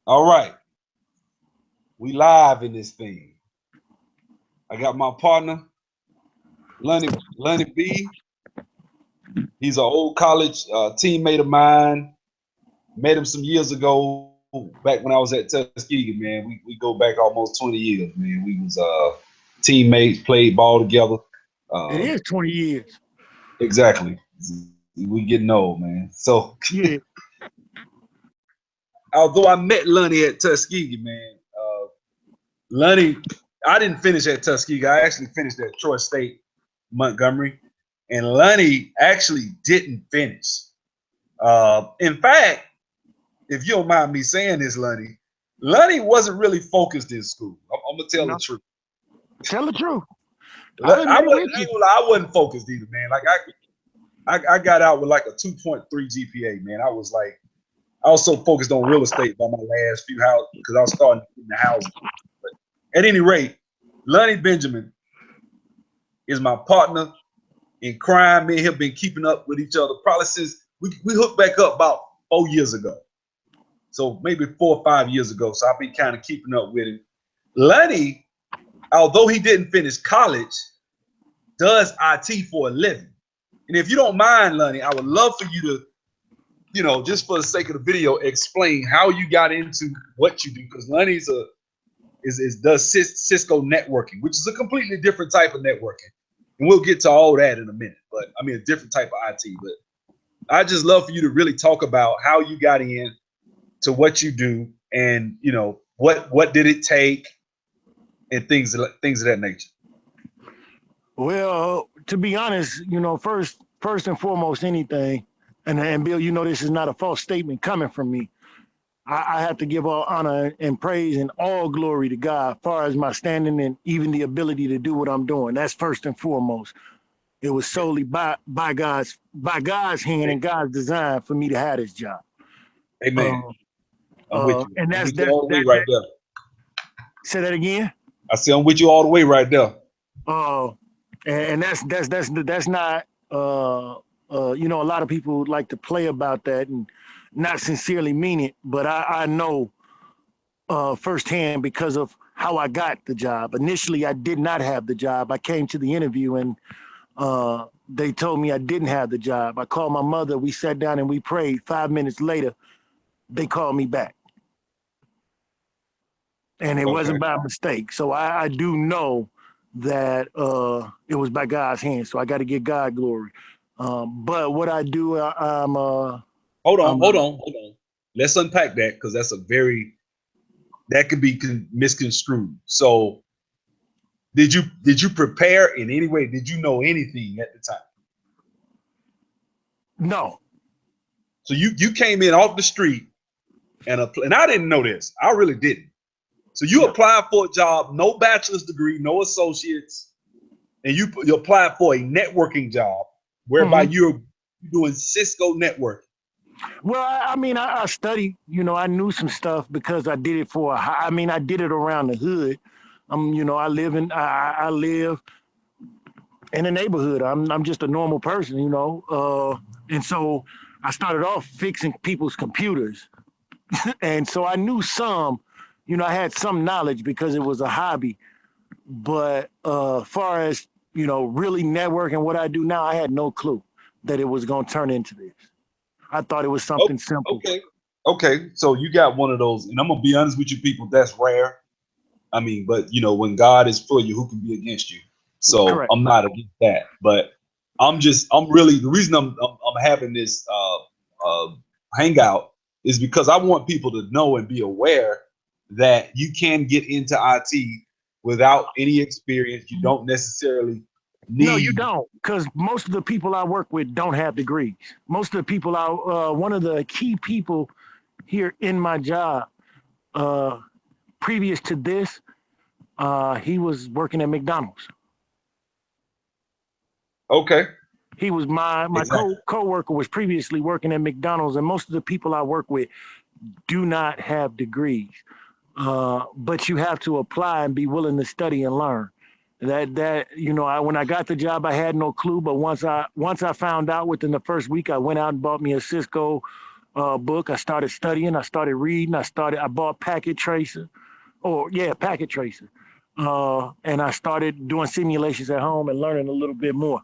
All right, we live in this thing. I got my partner, Lonnie B. He's an old college teammate of mine. Met him some years ago, back when I was at Tuskegee, man. We go back almost 20 years, man. We was teammates, played ball together. It is 20 years. Exactly. We getting old, man. So Yeah. although I met Lonnie at Tuskegee, man, Lonnie, I didn't finish at Tuskegee. I actually finished at Troy State, Montgomery, and Lonnie actually didn't finish. In fact, if you don't mind me saying this, Lonnie wasn't really focused in school. I'm gonna tell the No, truth. tell the truth. I'll I admit it wasn't, with you. I wasn't focused either, man. Like I got out with like a 2.3 GPA, man. I was so focused on real estate by my last few houses because I was starting in the housing. But at any rate, Lonnie Benjamin is my partner in crime. Me and him been keeping up with each other probably since we hooked back up about 4 years ago. So maybe 4 or 5 years ago. So I've been kind of keeping up with him. Lonnie, although he didn't finish college, does IT for a living. And if you don't mind, Lonnie, I would love for you to, just for the sake of the video, explain how you got into what you do. Because Lonnie's does Cisco networking, which is a completely different type of networking. And we'll get to all that in a minute. But I mean, a different type of IT. But I just love for you to really talk about how you got in to what you do, and what did it take, and things of that nature. Well, to be honest, first and foremost, anything, and Bill, this is not a false statement coming from me. I have to give all honor and praise and all glory to God as far as my standing and even the ability to do what I'm doing. That's first and foremost. It was solely by God's hand and God's design for me to have this job. Amen. Uh, I'm with you. and I'm that's with you that, all the way that right that there. say that again. I say I'm with you all the way right there. Uh, and that's not a lot of people like to play about that and not sincerely mean it, but I know firsthand because of how I got the job. Initially, I did not have the job. I came to the interview and they told me I didn't have the job. I called my mother. We sat down and we prayed. 5 minutes later, they called me back. And it Okay. wasn't by mistake. So I do know that it was by God's hand. So I got to give God glory. But what I do, Hold on. Let's unpack that, because that could be misconstrued. So did you prepare in any way? Did you know anything at the time? no. So you came in off the street and I didn't know this. I really didn't. So you Yeah. applied for a job, no bachelor's degree, no associates, and you applied for a networking job whereby Mhm. you're doing Cisco networking. Well, I studied. I knew some stuff because I did it I did it around the hood. I live in a neighborhood. I'm just a normal person, and so I started off fixing people's computers, and so I knew some. I had some knowledge because it was a hobby. But far as really networking what I do now, I had no clue that it was going to turn into this. I thought it was Oh, something simple. okay. Okay. So you got one of those, and I'm gonna be honest with you, people, that's rare. I mean, but when God is for you, who can be against you? So Correct. I'm not against that. But I'm really, the reason I'm having this hangout is because I want people to know and be aware that you can get into IT without any experience. You don't necessarily No, you need. don't, because most of the people I work with don't have degrees. Most of the people one of the key people here in my job, uh, previous to this, he was working at McDonald's. Okay, He was my exactly. coworker was previously working at McDonald's, and most of the people I work with do not have degrees. But you have to apply and be willing to study and learn. When I got the job, I had no clue. But once I found out within the first week, I went out and bought me a Cisco book. I started studying. I started reading. I bought Packet Tracer. Packet Tracer. And I started doing simulations at home and learning a little bit more.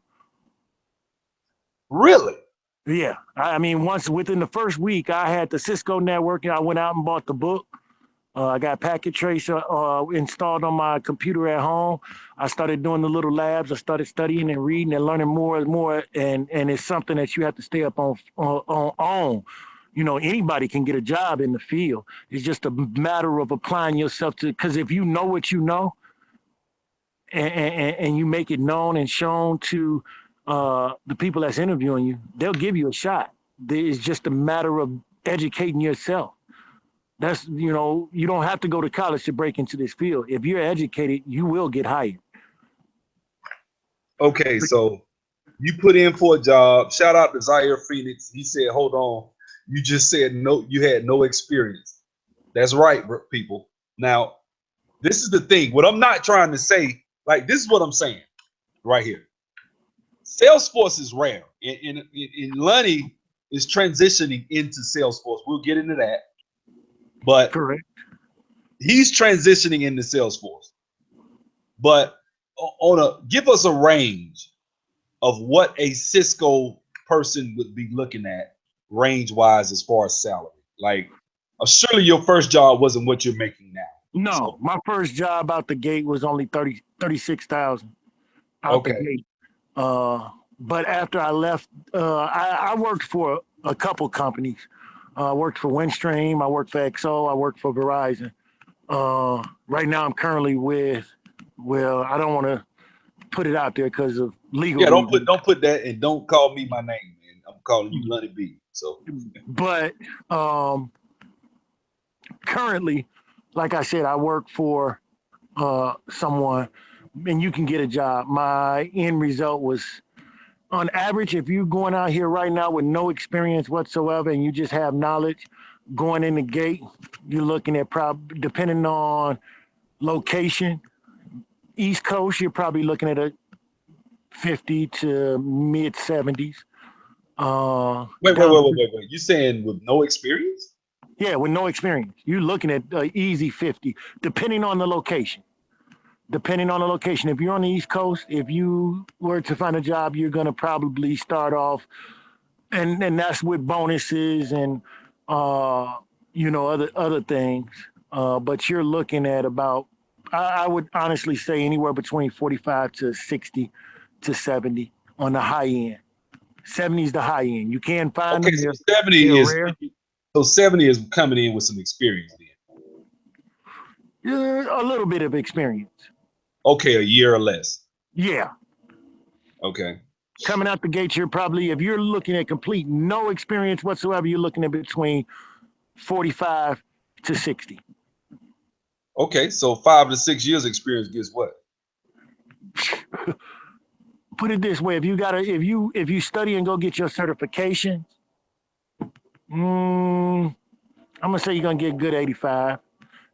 Really? Yeah. I mean, once within the first week, I had the Cisco network and I went out and bought the book. I got Packet Tracer installed on my computer at home. I started doing the little labs. I started studying and reading and learning more and more. And it's something that you have to stay up on. You know, anybody can get a job in the field. It's just a matter of applying yourself to, because if you know what you know and you make it known and shown to the people that's interviewing you, they'll give you a shot. It's just a matter of educating yourself. That's, you know, you don't have to go to college to break into this field. If you're educated, you will get hired. Okay, so you put in for a job. Shout out to Zaire Phoenix. He said, hold on. You just said no, you had no experience. That's right, people. Now, this is the thing. What I'm not trying to say, like, this is what I'm saying right here. Salesforce is rare. And Lunny is transitioning into Salesforce. We'll get into that. But correct, he's transitioning into Salesforce. But give us a range of what a Cisco person would be looking at range-wise as far as salary. Like, surely your first job wasn't what you're making now. No, so, my first job out the gate was only 36,000 out the gate. But after I left, I worked for a couple companies. I worked for Windstream. I worked for XO. I worked for Verizon. Right now, I'm currently with. Well, I don't want to put it out there because of legal. Yeah, don't put that, and don't call me my name, man. I'm calling you Lunny B. So, but currently, like I said, I work for someone, and you can get a job. My end result was, on average, if you're going out here right now with no experience whatsoever and you just have knowledge, going in the gate, you're looking at probably, depending on location, East Coast, you're probably looking at a 50 to mid 70s. Wait. You saying with no experience? Yeah, with no experience. You're looking at easy 50, depending on the location. Depending on the location. If you're on the East Coast, if you were to find a job, you're going to probably start off, and that's with bonuses and, you know, other things. But you're looking at about, I would honestly say anywhere between 45 to 60 to 70 on the high end. 70 is the high end. You can find them. So 70 is rare. So 70 is coming in with some experience then. A little bit of experience. Okay, a year or less. Yeah. Okay. Coming out the gate, you're probably, if you're looking at complete no experience whatsoever, you're looking at between 45 to 60. Okay, so 5 to 6 years experience gets what? Put it this way: if you study and go get your certification, I'm gonna say you're gonna get a good 85.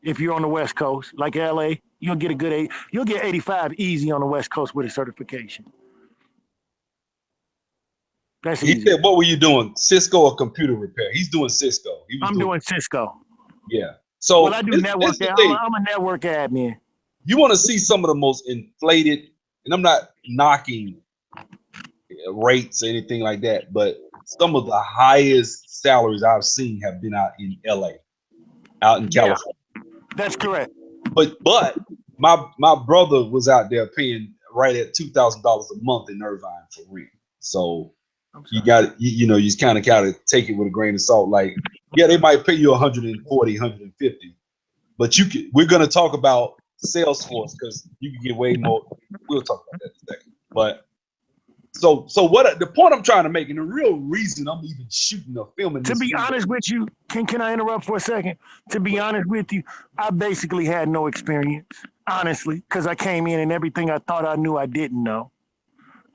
If you're on the West Coast, like LA, you'll get a good you'll get 85 easy on the West Coast with a certification. That's easy. He said, what were you doing? Cisco or computer repair? He's doing Cisco. I'm doing Cisco. Yeah. So I do network. I'm a network admin. You want to see some of the most inflated, and I'm not knocking rates or anything like that, but some of the highest salaries I've seen have been out in LA, out in California. That's correct. But my brother was out there paying right at $2,000 a month in Irvine for rent. So you got you know, you kind of take it with a grain of salt. Like, yeah, they might pay you 140, 150, but we're gonna talk about Salesforce because you can get way more. We'll talk about that in a second. But so what the point I'm trying to make, and the real reason I'm even shooting or filming this. To be honest with you, can I interrupt for a second? To be honest with you, I basically had no experience, honestly, because I came in and everything I thought I knew I didn't know.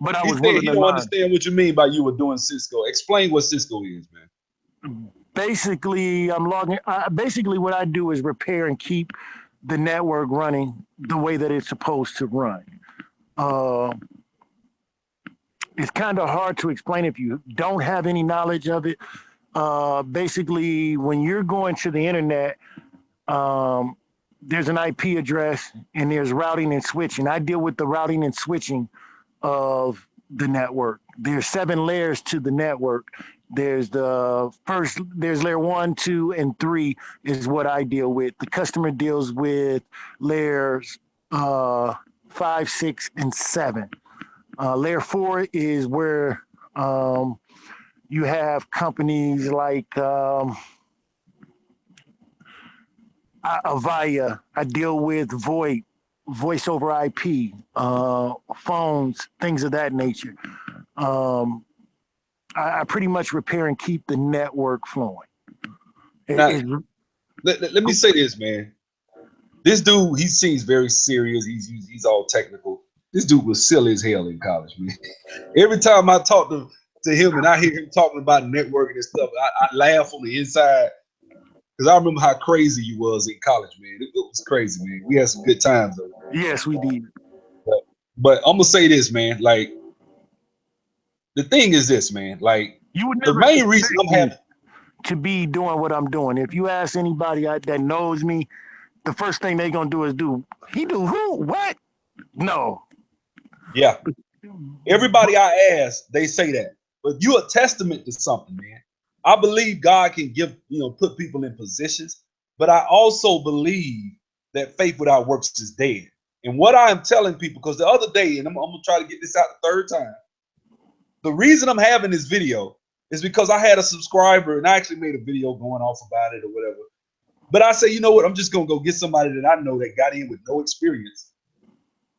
But I was willing to learn. You don't understand what you mean by you were doing Cisco. Explain what Cisco is, man. Basically, I'm logging. Basically, what I do is repair and keep the network running the way that it's supposed to run. It's kind of hard to explain if you don't have any knowledge of it. Basically, when you're going to the internet, there's an IP address and there's routing and switching. I deal with the routing and switching of the network. There's 7 layers to the network. There's layer 1, 2, and 3 is what I deal with. The customer deals with layers 5, 6, and 7. Layer 4 is where you have companies like Avaya. I deal with VoIP, voice over IP, phones, things of that nature. I pretty much repair and keep the network flowing. Now, let me say this, man. This dude, he seems very serious. He's all technical. This dude was silly as hell in college, man. Every time I talk to him and I hear him talking about networking and stuff, I laugh on the inside because I remember how crazy he was in college, man. It was crazy, man. We had some good times though. Yes, we did. But I'm gonna say this, man. Like, the thing is this, man. Like, you would the main reason I'm having to be doing what I'm doing. If you ask anybody that knows me, the first thing they're gonna do is he do who? What? No. Yeah. Everybody I ask, they say that. But you're a testament to something, man. I believe God can put people in positions, but I also believe that faith without works is dead. And what I am telling people, because the other day, and I'm gonna try to get this out the third time, the reason I'm having this video is because I had a subscriber and I actually made a video going off about it or whatever. But I say, you know what? I'm just gonna go get somebody that I know that got in with no experience,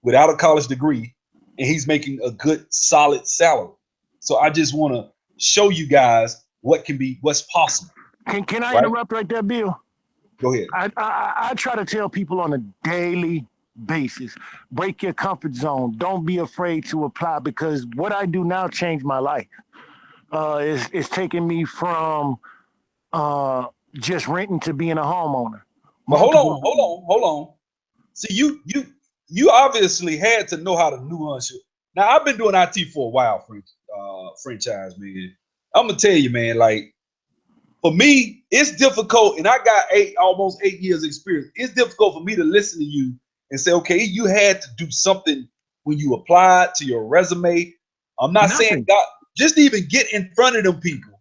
without a college degree, and he's making a good, solid salary. So I just want to show you guys what's possible. Can I interrupt right there, Bill? Go ahead. I try to tell people on a daily basis, break your comfort zone. Don't be afraid to apply, because what I do now changed my life. It's taking me from just renting to being a homeowner. But hold on. See, you obviously had to know how to nuance it. Now, I've been doing IT for a while, franchise, man. I'm gonna tell you, man, like, for me, it's difficult, and I got almost 8 years experience. It's difficult for me to listen to you and say, okay, you had to do something when you applied to your resume. I'm not saying God, just even get in front of them people.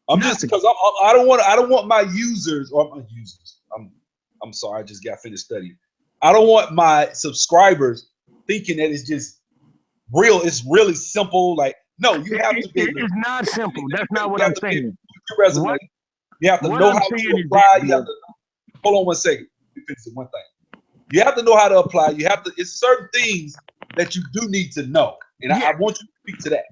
I'm just because I don't want my users or my users. I'm sorry, I just got finished studying. I don't want my subscribers thinking that it's just real. It's really simple. Like, no, you have to be. It's not simple. That's not what I'm saying. Your resume. You have to know how to apply. You have to hold on one second. Let me finish one thing. You have to know how to apply. You have to. It's certain things that you do need to know, and I want you to speak to that.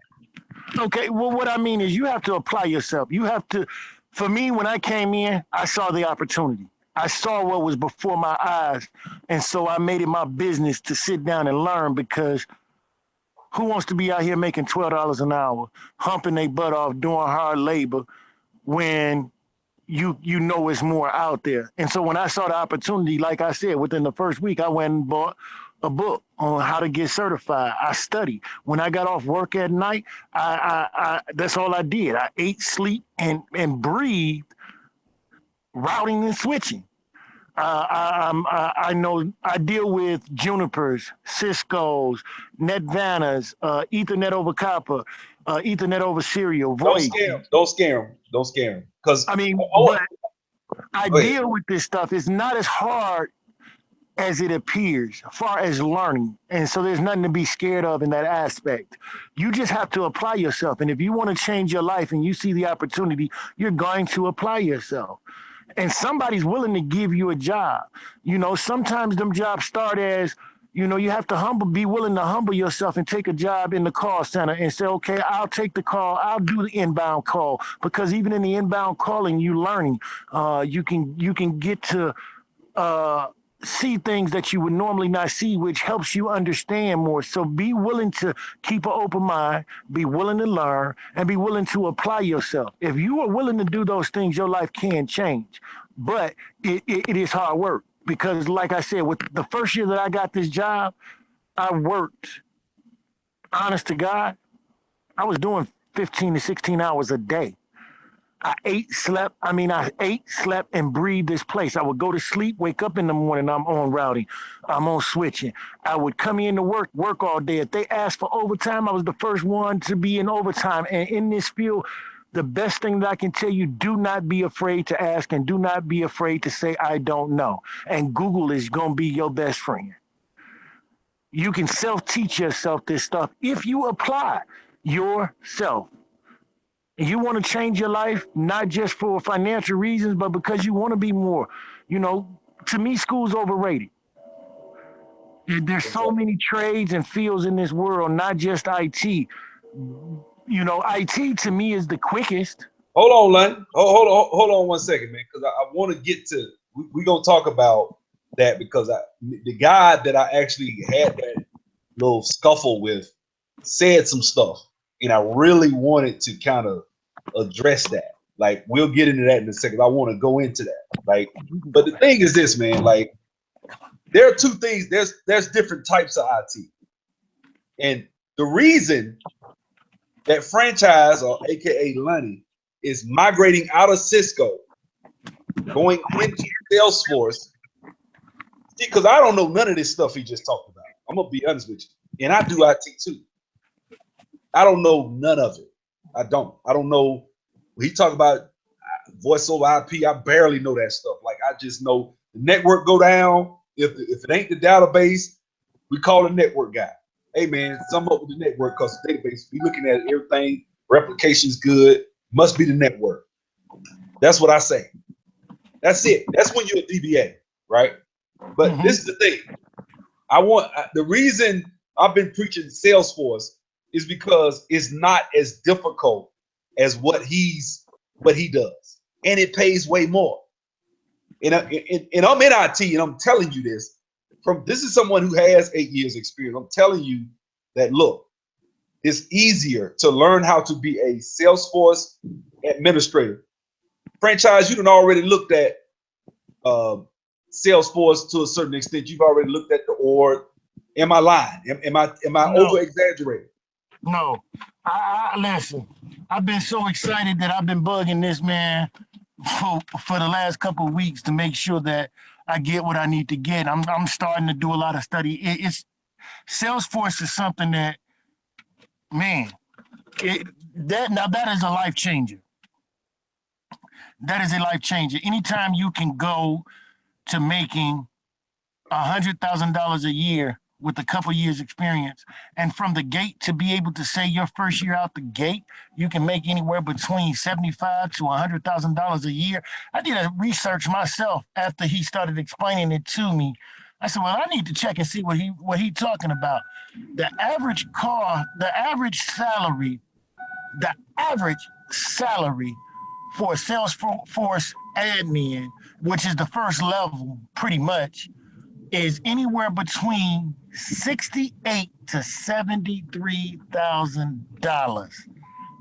Okay. Well, what I mean is you have to apply yourself. You have to. For me, when I came in, I saw the opportunity. I saw what was before my eyes, and so I made it my business to sit down and learn, because who wants to be out here making $12 an hour, humping their butt off, doing hard labor, when you know it's more out there? And so when I saw the opportunity, like I said, within the first week, I went and bought a book on how to get certified. I studied. When I got off work at night, I that's all I did. I ate, sleep, and breathed routing and switching. I know I deal with Junipers, Cisco's, Netvanas, Ethernet over copper, Ethernet over serial, voice. Don't scare them. Because I mean, but I deal with this stuff. It's not as hard as it appears, as far as learning. And so there's nothing to be scared of in that aspect. You just have to apply yourself. And if you want to change your life and you see the opportunity, you're going to apply yourself. And somebody's willing to give you a job. You know, sometimes them jobs start as, you know, you have to be willing to humble yourself and take a job in the call center and say, okay, I'll take the call. I'll do the inbound call, because even in the inbound calling, you learning. You can get to see things that you would normally not see, which helps you understand more. So be willing to keep an open mind, be willing to learn, and be willing to apply yourself. If you are willing to do those things, your life can change. But it is hard work, because like I said, with the first year that I got this job, I worked, honest to God, I was doing 15 to 16 hours a day. I ate, slept, and breathed this place. I would go to sleep, wake up in the morning, I'm on routing, I'm on switching. I would come in to work all day. If they asked for overtime, I was the first one to be in overtime. And in this field, the best thing that I can tell you, do not be afraid to ask and do not be afraid to say, I don't know. And Google is going to be your best friend. You can self-teach yourself this stuff if you apply yourself. You want to change your life, not just for financial reasons, but because you want to be more. To me, school's overrated. There's so many trades and fields in this world, not just IT. IT to me is the quickest. Hold on, Lon. Hold on 1 second, man, because I want to get to. We're gonna talk about that because the guy that I actually had that little scuffle with said some stuff, and I really wanted to kind of address that. Like, we'll get into that in a second. I want to go into that. Like, but the thing is this, man. Like, there are two things. There's different types of IT, and the reason that franchise, or AKA Lonnie, is migrating out of Cisco, going into Salesforce. Because I don't know none of this stuff he just talked about. I'm gonna be honest with you, and I do IT too. I don't know none of it. I don't know. When he talk about voice over IP, I barely know that stuff. Like, I just know the network go down. If it ain't the database, we call the network guy. Hey man, sum up with the network because the database, we looking at everything, replication's good, must be the network. That's what I say. That's it. That's when you're a DBA, right? But this is the thing. The reason I've been preaching Salesforce is because it's not as difficult as what he does, and it pays way more. And I'm in IT, and I'm telling you this. This is someone who has 8 years experience. I'm telling you that, look, it's easier to learn how to be a Salesforce administrator. Franchise, you done already looked at Salesforce to a certain extent. You've already looked at the org. Am I lying? Am I over exaggerating? No. I listen. I've been so excited that I've been bugging this man for the last couple of weeks to make sure that I get what I need to get. I'm starting to do a lot of study. Salesforce is something that, man, that is a life changer. That is a life changer. Anytime you can go to making $100,000 a year with a couple years experience, and from the gate to be able to say your first year out the gate, you can make anywhere between $75,000 to $100,000 a year. I did a research myself after he started explaining it to me. I said, well, I need to check and see what he talking about. The average salary for a Salesforce admin, which is the first level pretty much, is anywhere between $68,000 to $73,000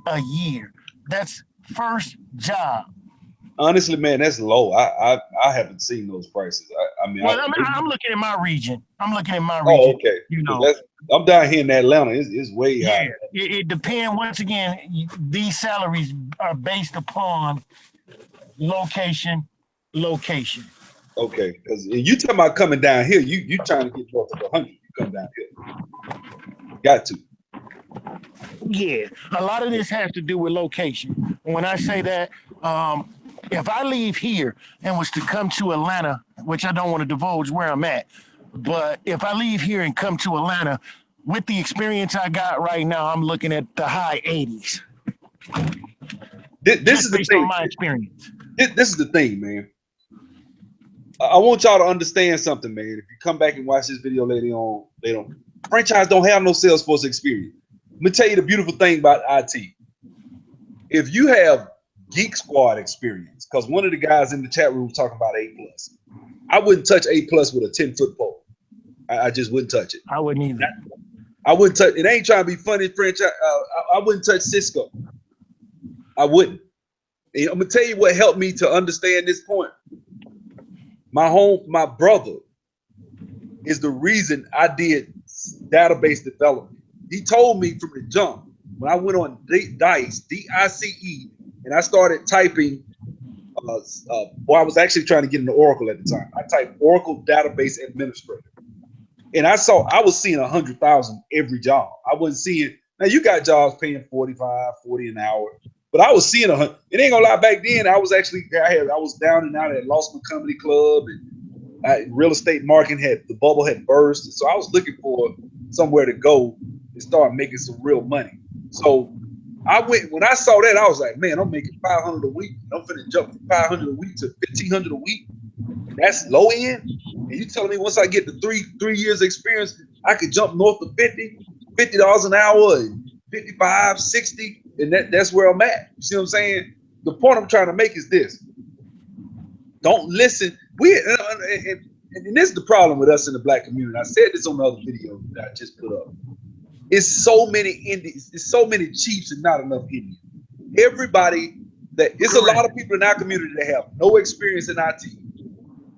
a year. That's first job. Honestly, man, that's low. I haven't seen those prices. I'm looking at my region. Oh, okay. I'm down here in Atlanta. It's way higher. It depends. Once again, these salaries are based upon location. Okay, because you talking about coming down here, you trying to get north of 100. You come down here. Got to. Yeah, a lot of this has to do with location. When I say that, if I leave here and was to come to Atlanta, which I don't want to divulge where I'm at, but if I leave here and come to Atlanta, with the experience I got right now, I'm looking at the high 80s. This is the thing. On my experience. This is the thing, man. I want y'all to understand something, man. If you come back and watch this video later on, franchise don't have no Salesforce experience. Let me tell you the beautiful thing about IT. If you have Geek Squad experience, because one of the guys in the chat room was talking about A+. I wouldn't touch A+ with a 10-foot pole. I just wouldn't touch it. I wouldn't either. I wouldn't touch it. Ain't trying to be funny, franchise. I wouldn't touch Cisco. I wouldn't. And I'm gonna tell you what helped me to understand this point. My brother is the reason I did database development. He told me from the jump when I went on DICE, DICE, and I started typing. Well, I was actually trying to get into Oracle at the time. I typed Oracle Database Administrator, and I was seeing 100,000 every job. I wasn't seeing. Now you got jobs paying 45, 40 an hour, but I was seeing 100. It ain't gonna lie. Back then, I was down and out at Lost Comedy Club, and real estate market the bubble had burst, so I was looking for somewhere to go and start making some real money. So when I saw that, I was like, man, I'm making 500 a week. I'm finna jump from 500 a week to 1,500 a week. That's low end. And you telling me once I get the three years experience, I could jump north of $50 an hour, and 55, 60, and that's where I'm at. You see what I'm saying? The point I'm trying to make is this: don't listen. And this is the problem with us in the Black community. I said this on the other video that I just put up. It's so many Indians, it's so many chiefs and not enough Indians. It's a lot of people in our community that have no experience in IT.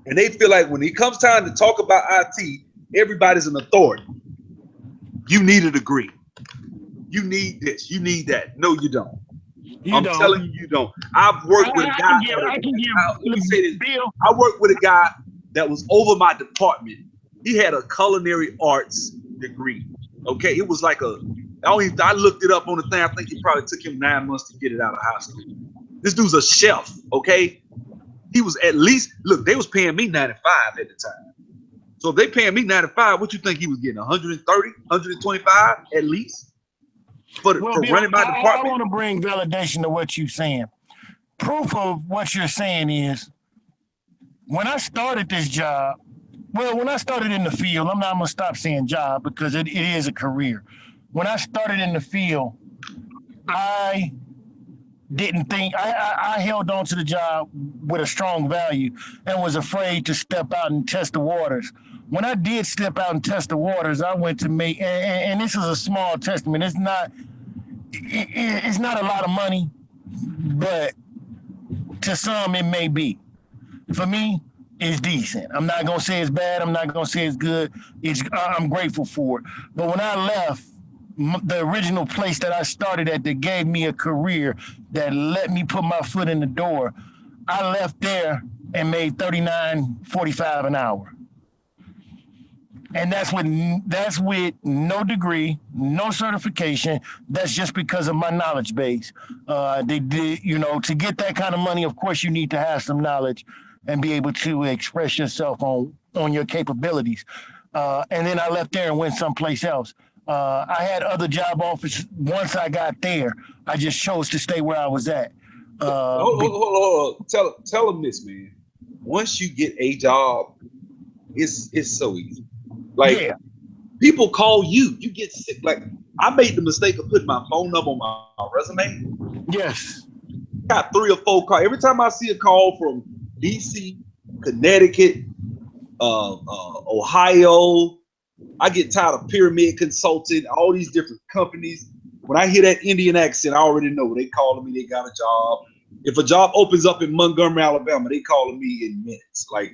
And they feel like when it comes time to talk about IT, everybody's an authority. You need a degree. You need this. You need that. No, you don't. I'm telling you, you don't. I've worked with a guy. Let me say this. I worked with a guy that was over my department. He had a culinary arts degree. Okay, it was like I looked it up on the thing. I think it probably took him 9 months to get it out of high school. This dude's a chef. Okay, he was at least, look, they was paying me 95 at the time. So if they paying me 95, what you think he was getting? 130, 125 at least for running my department? I want to bring validation to what you're saying. Proof of what you're saying is when I started this job, when I started in the field, I'm not going to stop saying job because it is a career. When I started in the field, I didn't think, I held on to the job with a strong value and was afraid to step out and test the waters. When I did step out and test the waters, I went to make, and this is a small testament. It's not a lot of money, but to some it may be. For me, it's decent. I'm not gonna say it's bad. I'm not gonna say it's good. I'm grateful for it. But when I left the original place that I started at, that gave me a career, that let me put my foot in the door, I left there and made $39.45 an hour. And that's with no degree, no certification. That's just because of my knowledge base. They did, to get that kind of money, of course, you need to have some knowledge and be able to express yourself on your capabilities. And then I left there and went someplace else. I had other job offers. Once I got there, I just chose to stay where I was at. Hold on. Tell them this, man. Once you get a job, it's so easy. Like, people call you. You get sick. Like, I made the mistake of putting my phone number on my resume. Yes. Got 3 or 4 calls. Every time I see a call from DC, Connecticut, Ohio, I get tired of Pyramid Consulting, all these different companies. When I hear that Indian accent, I already know they calling me. They got a job. If a job opens up in Montgomery, Alabama, they calling me in minutes. Like,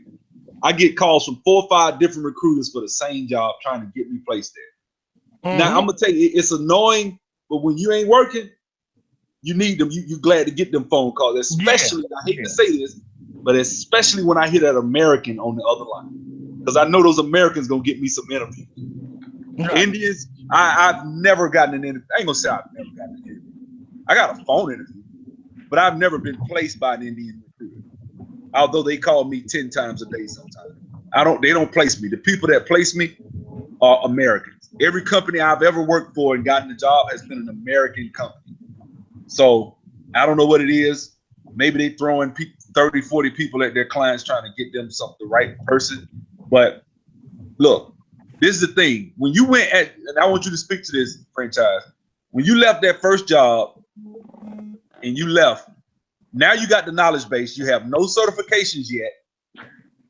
I get calls from 4 or 5 different recruiters for the same job trying to get me placed there. Mm-hmm. Now, I'm going to tell you, it's annoying, but when you ain't working, you need them. You're glad to get them phone calls, especially, I hate to say this, but especially when I hear that American on the other line. Because I know those Americans going to get me some interviews. Right. Indians, I've never gotten an interview. I ain't going to say I've never gotten an interview. I got a phone interview, but I've never been placed by an Indian recruiter. Although they call me 10 times a day sometimes. They don't place me. The people that place me are Americans. Every company I've ever worked for and gotten a job has been an American company. So I don't know what it is. Maybe they throw in 30, 40 people at their clients trying to get them the right person. But look, this is the thing. When you and I want you to speak to this, franchise. When you left that first job and you left, now you got the knowledge base. You have no certifications yet,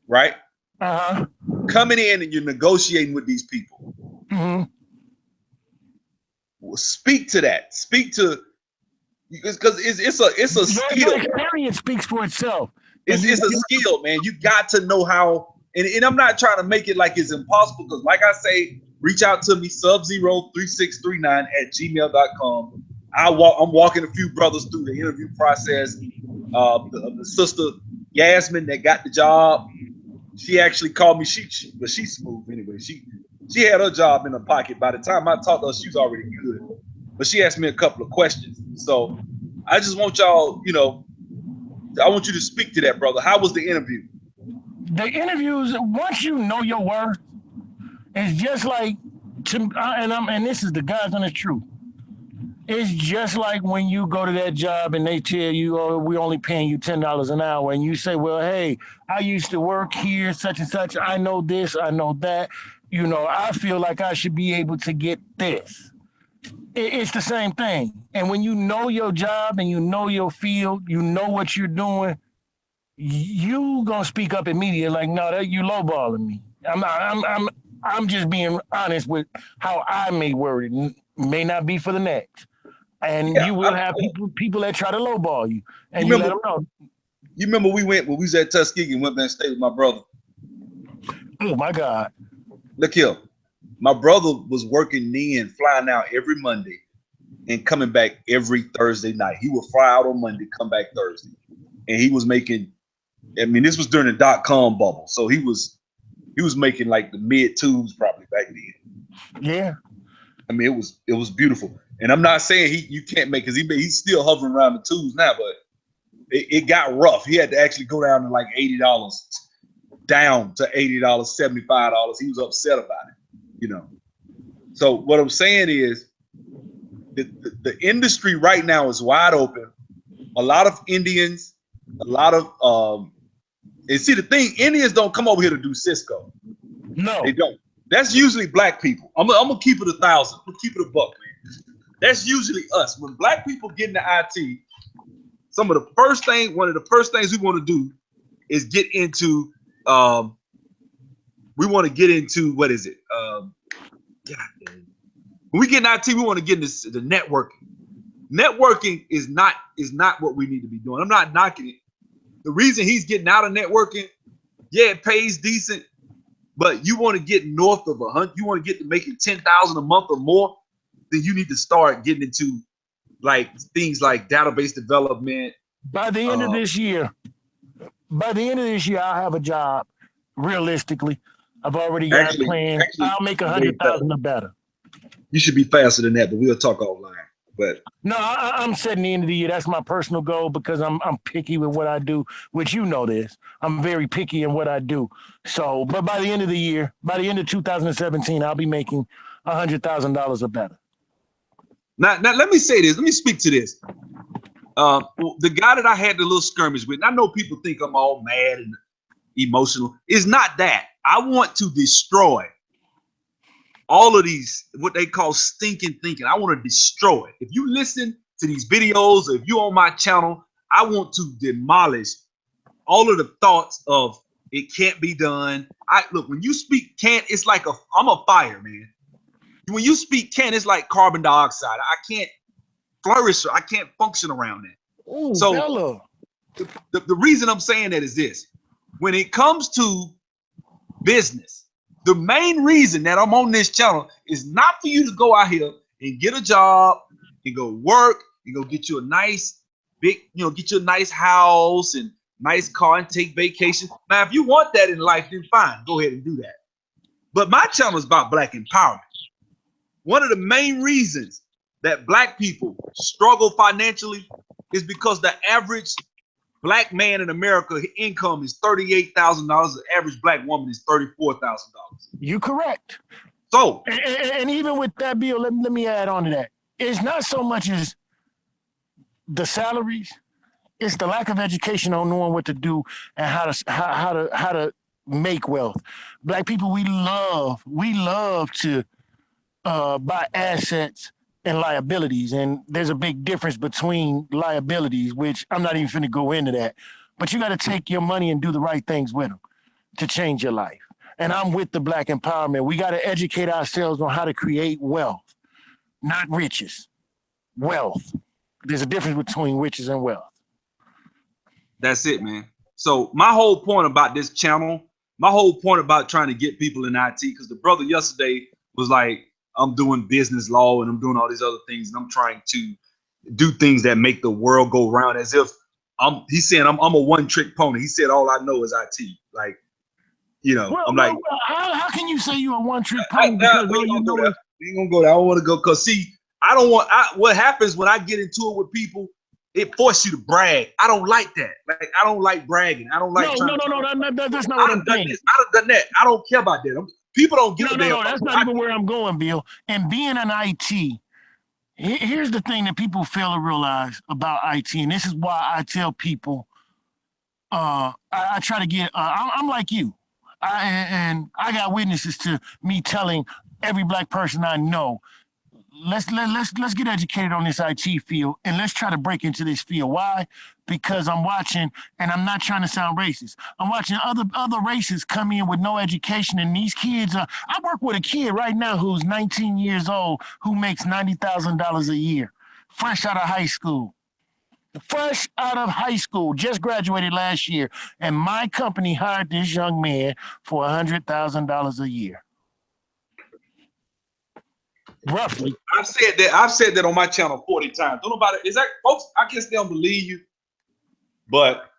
right? Uh-huh. Coming in and you're negotiating with these people. Mm-hmm. Well, speak to that. Speak to, because it's a skill. Your experience speaks for itself. It's a skill, man. You got to know how. And I'm not trying to make it like it's impossible, because like I say, reach out to me, Sub03639 @gmail.com. I'm walking a few brothers through the interview process. The sister Yasmin that got the job, she actually called me. But she's smooth anyway. She had her job in her pocket. By the time I talked to her, she was already good. But she asked me a couple of questions. So I just want y'all, I want you to speak to that, brother. How was the interview? The interviews, once you know your worth, it's just like, and this is the God's honest truth. It's just like when you go to that job and they tell you, oh, we're only paying you $10 an hour. And you say, well, hey, I used to work here, such and such. I know this, I know that. I feel like I should be able to get this. It's the same thing. And when you know your job and you know your field, you know what you're doing, you gonna speak up immediately. Like, no, you lowballing me. I'm just being honest with how I may word it. May not be for the next. And you will have people that try to lowball you, and you let them know. You remember when we was at Tuskegee and went back and stayed with my brother? Oh my God! Look here, my brother was working then, flying out every Monday, and coming back every Thursday night. He would fly out on Monday, come back Thursday, and he was making. I mean, this was during the .com bubble, so he was making like the mid twos probably back then. Yeah. I mean, it was beautiful. And I'm not saying you can't make, because he's still hovering around the twos now, but it got rough. He had to actually go down to like $80, down to $80, $75. He was upset about it, So what I'm saying is the industry right now is wide open. A lot of Indians, a lot of and see the thing, Indians don't come over here to do Cisco. No, they don't. That's usually black people. I'm gonna keep it 1,000. I'm gonna keep it a buck, man. That's usually us. When black people get into IT, one of the first things we want to do is get into. We want to get into, what is it? When we get in IT, we want to get into the networking. Networking is not what we need to be doing. I'm not knocking it. The reason he's getting out of networking, yeah, it pays decent, but you want to get north of 100. You want to get to making 10,000 a month or more, then you need to start getting into like things like database development. By the end of this year, I'll have a job. Realistically, I've already got a plan. I'll make 100,000 or better. You should be faster than that, but we'll talk offline. But no, I'm setting the end of the year. That's my personal goal, because I'm picky with what I do, which you know this. I'm very picky in what I do. So, but by the end of the year, by the end of 2017, I'll be making $100,000 or better. Now, let me say this. Let me speak to this. The guy that I had the little skirmish with, and I know people think I'm all mad and emotional. It's not that. I want to destroy all of these, what they call stinking thinking. I want to destroy it. If you listen to these videos, or if you're on my channel, I want to demolish all of the thoughts of it can't be done. Look, when you speak can't, it's like I'm a fire, man. When you speak can't, it's like carbon dioxide. I can't flourish. I can't function around that. Ooh, so the reason I'm saying that is this. When it comes to business, the main reason that I'm on this channel is not for you to go out here and get a job and go work and go get you a nice get you a nice house and nice car and take vacation. Now, if you want that in life, then fine, go ahead and do that. But my channel is about Black empowerment. One of the main reasons that Black people struggle financially is because the average Black man in America income is $38,000. The average Black woman is $34,000. You correct. So, and even with that, Bill, let me add on to that. It's not so much as the salaries; it's the lack of education on knowing what to do and how to make wealth. Black people, we love to buy assets and liabilities, and there's a big difference between liabilities, which I'm not even finna go into that, but you got to take your money and do the right things with them to change your life. And I'm with the Black empowerment. We got to educate ourselves on how to create wealth, not riches. Wealth. There's a difference between riches and wealth. That's it, man. So my whole point about this channel, my whole point about trying to get people in IT, because the brother yesterday was like, I'm doing business law and I'm doing all these other things and I'm trying to do things that make the world go round. As if he's saying I'm a one trick pony. He said all I know is IT. Like, I'm like, how can you say you're a one trick pony because all you know is we ain't gonna go there. I don't want to go because see, I don't want. What happens when I get into it with people? It forces you to brag. I don't like that. Like, I don't like bragging. I don't like. No. That's not what I'm saying. I done that. I don't care about that. People don't get No. That's not even where I'm going, Bill. And being an IT, here's the thing that people fail to realize about IT, and this is why I tell people, I try to get. I'm like you, and I got witnesses to me telling every black person I know. Let's get educated on this IT field and let's try to break into this field. Why? Because I'm watching, and I'm not trying to sound racist. I'm watching other races come in with no education, and these kids. I work with a kid right now who's 19 years old who makes $90,000 a year, fresh out of high school. Fresh out of high school, just graduated last year, and my company hired this young man for $100,000 a year. Roughly. I've said that on my channel 40 times. Don't nobody is that folks, I guess they don't believe you. But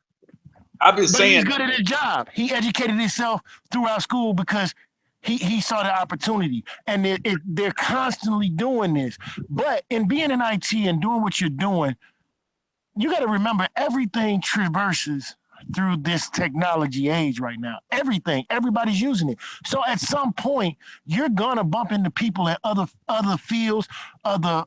I've been saying he's good at his job. He educated himself throughout school because he saw the opportunity. And they're constantly doing this. But in being in IT and doing what you're doing, you got to remember everything traverses through this technology age right now. Everything, everybody's using it. So at some point, you're gonna bump into people in other fields, other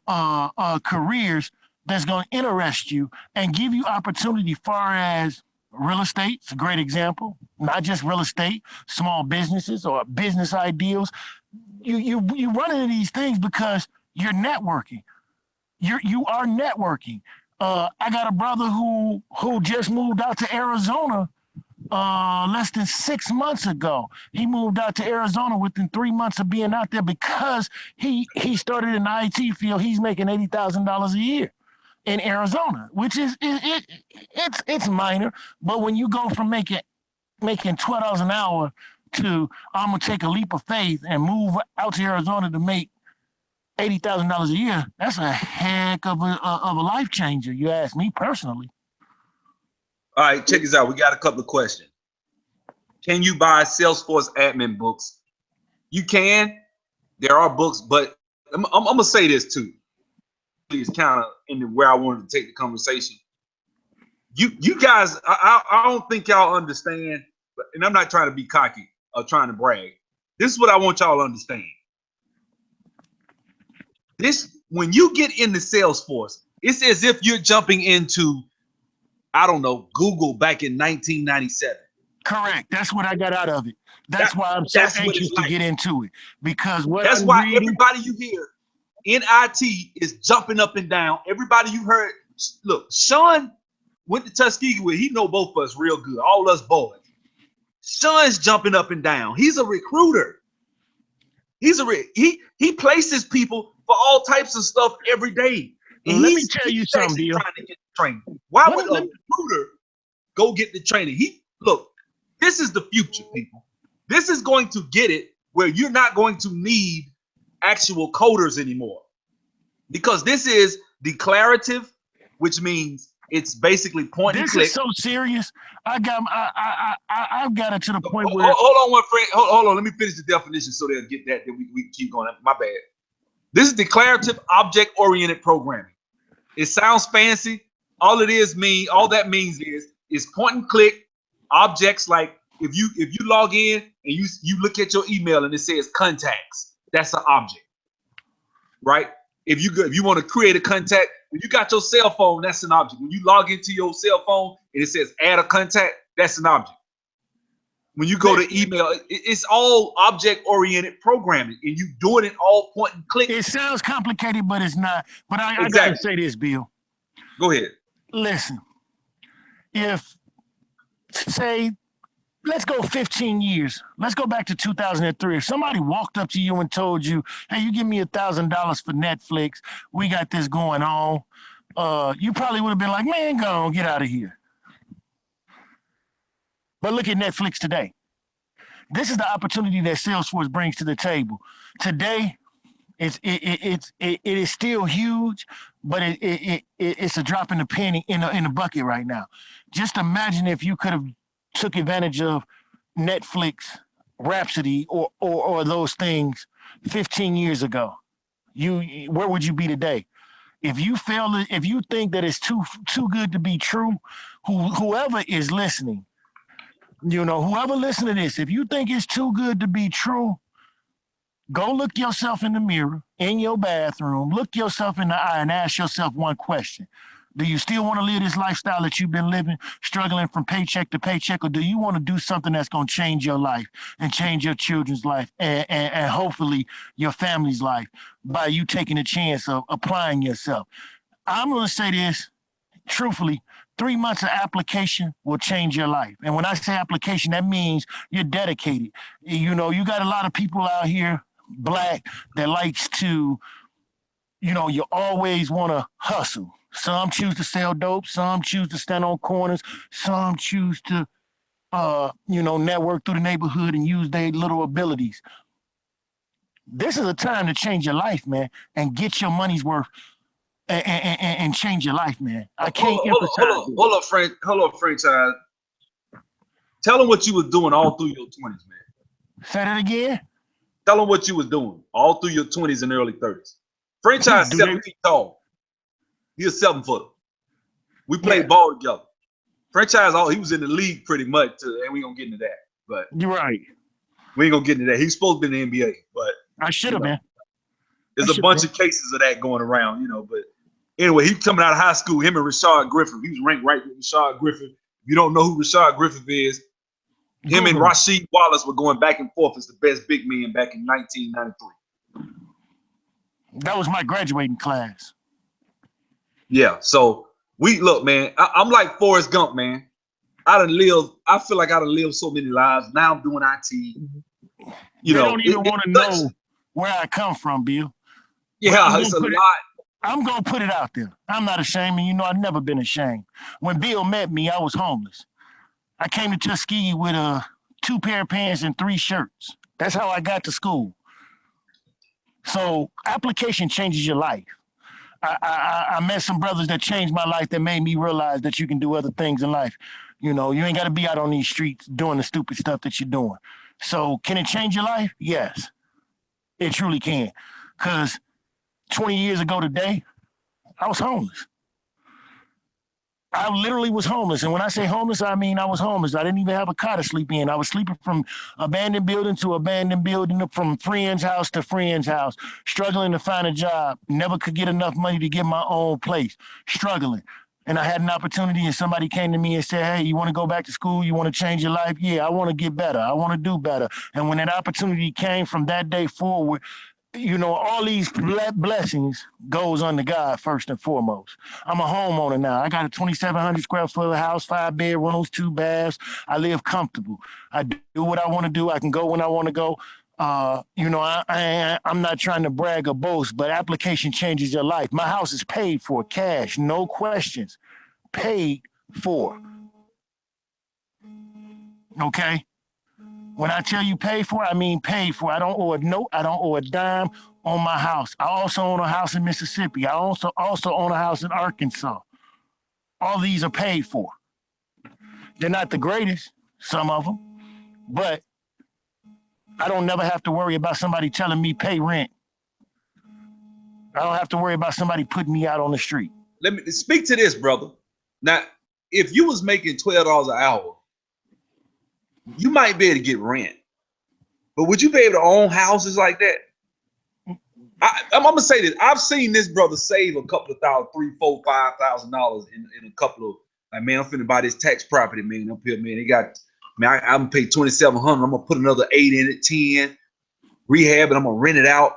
careers that's gonna interest you and give you opportunity. Far as real estate, it's a great example. Not just real estate, small businesses or business ideals. You run into these things because you're networking. You are networking. I got a brother who just moved out to Arizona less than 6 months ago. He moved out to Arizona within 3 months of being out there because he started in the IT field. He's making $80,000 a year in Arizona, which is it's minor. But when you go from making $12 an hour to I'm gonna take a leap of faith and move out to Arizona to make $80,000 a year, that's a heck of a life changer. You ask me personally. All right, check this out. We got a couple of questions. Can you buy Salesforce admin books? You can. There are books, but I'm gonna say this too. It's kind of in where I wanted to take the conversation. You guys, I don't think y'all understand, and I'm not trying to be cocky or trying to brag. This is what I want y'all to understand. This, when you get into Salesforce, it's as if you're jumping into, I don't know, Google back in 1997. Correct. That's what I got out of it. That's why I'm so anxious to get into it. Because that's why everybody you hear in IT is jumping up and down. Everybody you heard, look, Sean went to Tuskegee with, he know both of us real good, all us boys. Sean's jumping up and down. He's a recruiter. He places people for all types of stuff every day. And let me tell you something, Bill. Trying to get the training. Why would a recruiter go get the training? Look, this is the future, people. This is going to get it where you're not going to need actual coders anymore, because this is declarative, which means it's basically point and click. This is so serious. I've got it to the point where. Hold on, one friend. Hold on. Let me finish the definition so they'll get that. Then we keep going. My bad. This is declarative object-oriented programming. It sounds fancy. All that means is point and click objects. Like if you log in and you look at your email and it says contacts, that's an object, right? If you want to create a contact, when you got your cell phone, that's an object. When you log into your cell phone and it says add a contact, that's an object. When you go to email, it's all object-oriented programming, and you doing it all point and click. It sounds complicated, but it's not. But I gotta say this, Bill. Go ahead. Listen, let's go 15 years. Let's go back to 2003. If somebody walked up to you and told you, hey, you give me $1,000 for Netflix, we got this going on, you probably would have been like, man, go on, get out of here. But look at Netflix today. This is the opportunity that Salesforce brings to the table. Today, It is still huge, but it's a drop in the penny in the bucket right now. Just imagine if you could have took advantage of Netflix, Rhapsody, or those things 15 years ago. You where would you be today? If you think that it's too good to be true, whoever is listening, whoever listen to this, if you think it's too good to be true, go look yourself in the mirror in your bathroom, look yourself in the eye and ask yourself one question. Do you still want to live this lifestyle that you've been living, struggling from paycheck to paycheck, or do you want to do something that's going to change your life and change your children's life and hopefully your family's life by you taking a chance of applying yourself? I'm going to say this truthfully. 3 months of application will change your life. And when I say application, that means you're dedicated. You got a lot of people out here, Black, that likes to, you always want to hustle. Some choose to sell dope. Some choose to stand on corners. Some choose to, network through the neighborhood and use their little abilities. This is a time to change your life, man, and get your money's worth and change your life, man. I can't emphasize. Hold up, franchise. Tell them what you was doing all through your 20s, man. Say that again. Tell them what you was doing all through your 20s and early 30s. Franchise 7 feet tall. He's a 7-footer. We played ball together. Franchise, he was in the league pretty much, and we gonna get into that. But you're right. We ain't gonna get into that. He's supposed to be in the NBA, but I should have been. There's a bunch of cases of that going around, But anyway, he's coming out of high school. Him and Rashard Griffith. He was ranked right with Rashard Griffith. If you don't know who Rashard Griffith is, him and Rasheed Wallace were going back and forth as the best big men back in 1993. That was my graduating class. Yeah, so look, man. I'm like Forrest Gump, man. I feel like I done lived so many lives. Now I'm doing IT. They don't even want to know where I come from, Bill. Yeah, it's a lot. I'm gonna put it out there. I'm not ashamed, and I've never been ashamed. When Bill met me, I was homeless. I came to Tuskegee with 2 pair of pants and 3 shirts. That's how I got to school. So application changes your life. I met some brothers that changed my life, that made me realize that you can do other things in life. You ain't got to be out on these streets doing the stupid stuff that you're doing. So can it change your life? Yes, it truly can. Because 20 years ago today, I was homeless. I literally was homeless. And when I say homeless, I mean I was homeless. I didn't even have a cot to sleep in. I was sleeping from abandoned building to abandoned building, from friend's house to friend's house, struggling to find a job. Never could get enough money to get my own place, struggling. And I had an opportunity, and somebody came to me and said, hey, you want to go back to school? You want to change your life? Yeah, I want to get better. I want to do better. And when that opportunity came from that day forward, all these blessings goes unto God first and foremost. I'm a homeowner now. I got a 2,700 square foot house, 5 bedrooms, 2 baths. I live comfortable. I do what I want to do. I can go when I want to go. I'm not trying to brag or boast, but application changes your life. My house is paid for, cash, no questions, paid for. Okay. When I tell you pay for, I mean pay for. I don't owe a note. I don't owe a dime on my house. I also own a house in Mississippi. I also own a house in Arkansas. All these are paid for. They're not the greatest, some of them, but I don't never have to worry about somebody telling me pay rent. I don't have to worry about somebody putting me out on the street. Let me speak to this, brother. Now, if you was making $12 an hour, you might be able to get rent, but would you be able to own houses like that? I'm gonna say this. I've seen this brother save a couple of thousand, $3,000, $4,000, $5,000 in a couple of, like, man, I'm finna buy this tax property, man, up here, man. They got, man, I'm gonna pay $2,700. I'm gonna put another 8 in it, 10, rehab, and I'm gonna rent it out.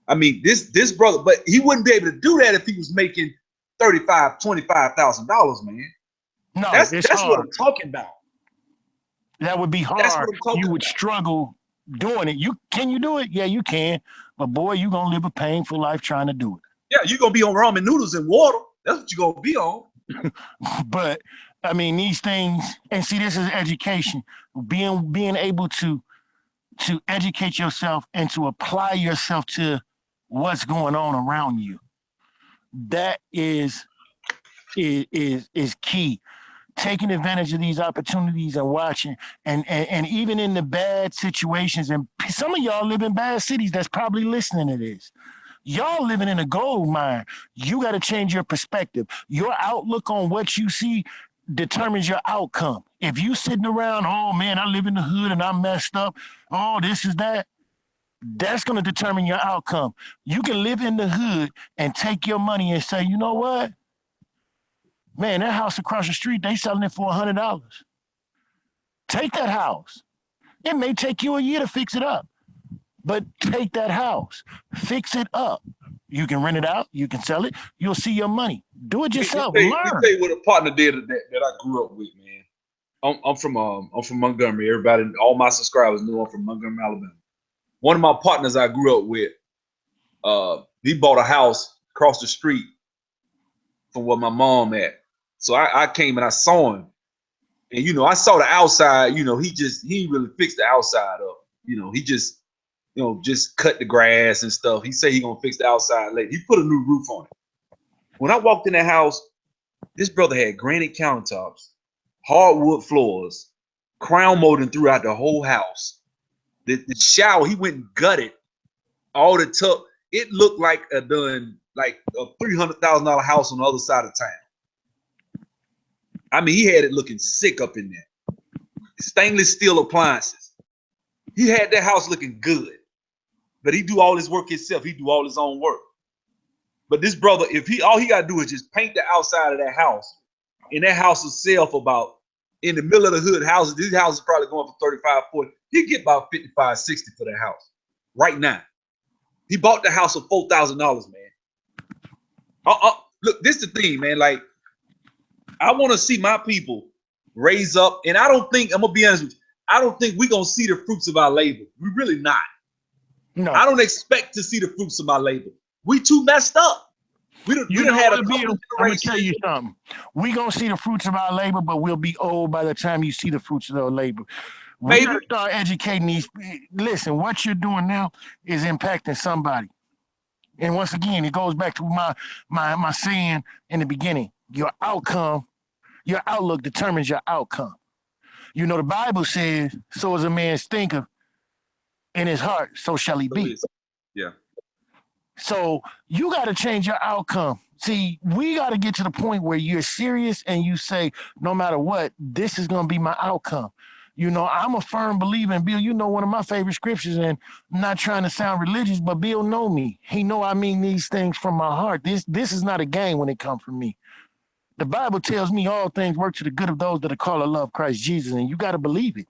I mean, this brother, but he wouldn't be able to do that if he was making $35,000, $25,000, man. No, that's what I'm talking about. That would be hard. You would struggle doing it. Can you do it? Yeah, you can. But boy, you're gonna live a painful life trying to do it. Yeah, you're gonna be on ramen noodles and water. That's what you're gonna be on. But I mean, these things, and see, this is education. Being able to educate yourself and to apply yourself to what's going on around you. That is key. Taking advantage of these opportunities and watching, and even in the bad situations, and some of y'all live in bad cities that's probably listening to this. Y'all living in a gold mine. You got to change your perspective. Your outlook on what you see determines your outcome. If you sitting around, oh man, I live in the hood and I'm messed up, oh, this is that, that's going to determine your outcome. You can live in the hood and take your money and say, you know what? Man, that house across the street, they selling it for $100. Take that house. It may take you a year to fix it up, but take that house, fix it up. You can rent it out. You can sell it. You'll see your money. Do it yourself. Let me tell you what a partner did that I grew up with, man. I'm from Montgomery. Everybody, all my subscribers know I'm from Montgomery, Alabama. One of my partners I grew up with, he bought a house across the street from where my mom at. So I came and I saw him, and I saw the outside. He didn't really fix the outside up. He just cut the grass and stuff. He said he gonna fix the outside later. He put a new roof on it. When I walked in that house, this brother had granite countertops, hardwood floors, crown molding throughout the whole house. The shower, he went and gutted all the tub. It looked like a $300,000 house on the other side of town. I mean, he had it looking sick up in there. Stainless steel appliances. He had that house looking good. But he do all his work himself. He do all his own work. But this brother, all he gotta do is just paint the outside of that house, and that house will sell for about, in the middle of the hood houses, these houses are probably going for 35, 40. He get about 55, 60 for that house right now. He bought the house for $4,000, man. Look, this is the thing, man. Like, I want to see my people raise up, and I don't think, I'm gonna be honest with you, I don't think we're gonna see the fruits of our labor. We're really not. No. I don't expect to see the fruits of my labor. We too messed up. We don't have a I'm gonna tell you something. We gonna see the fruits of our labor, but we'll be old by the time you see the fruits of our labor. We gotta start educating these. Listen, what you're doing now is impacting somebody. And once again, it goes back to my saying in the beginning. Your outcome, your outlook determines your outcome. The Bible says, so as a man thinketh in his heart, so shall he be. Yeah. So you got to change your outcome. See, we got to get to the point where you're serious and you say, no matter what, this is going to be my outcome. I'm a firm believer, and Bill, one of my favorite scriptures, and I'm not trying to sound religious, but Bill know me. He know I mean these things from my heart. This is not a game when it comes from me. The Bible tells me all things work to the good of those that are called to love Christ Jesus, and you got to believe it.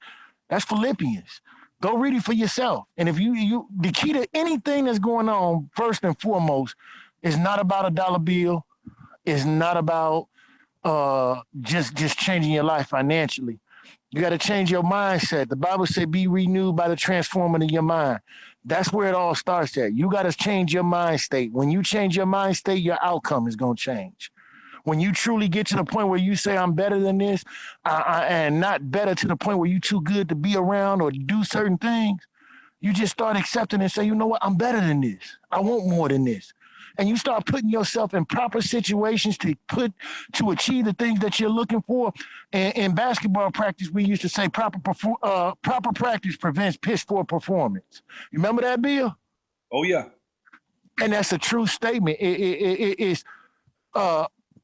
That's Philippians. Go read it for yourself. And if you the key to anything that's going on, first and foremost, is not about a dollar bill. It's not about just changing your life financially. You got to change your mindset. The Bible said, be renewed by the transforming of your mind. That's where it all starts at. You got to change your mind state. When you change your mind state, your outcome is going to change. When you truly get to the point where you say, I'm better than this, and not better to the point where you're too good to be around or do certain things, you just start accepting and say, you know what, I'm better than this. I want more than this. And you start putting yourself in proper situations to achieve the things that you're looking for. And in basketball practice, we used to say proper practice prevents piss poor performance. You remember that, Bill? Oh, yeah. And that's a true statement. It's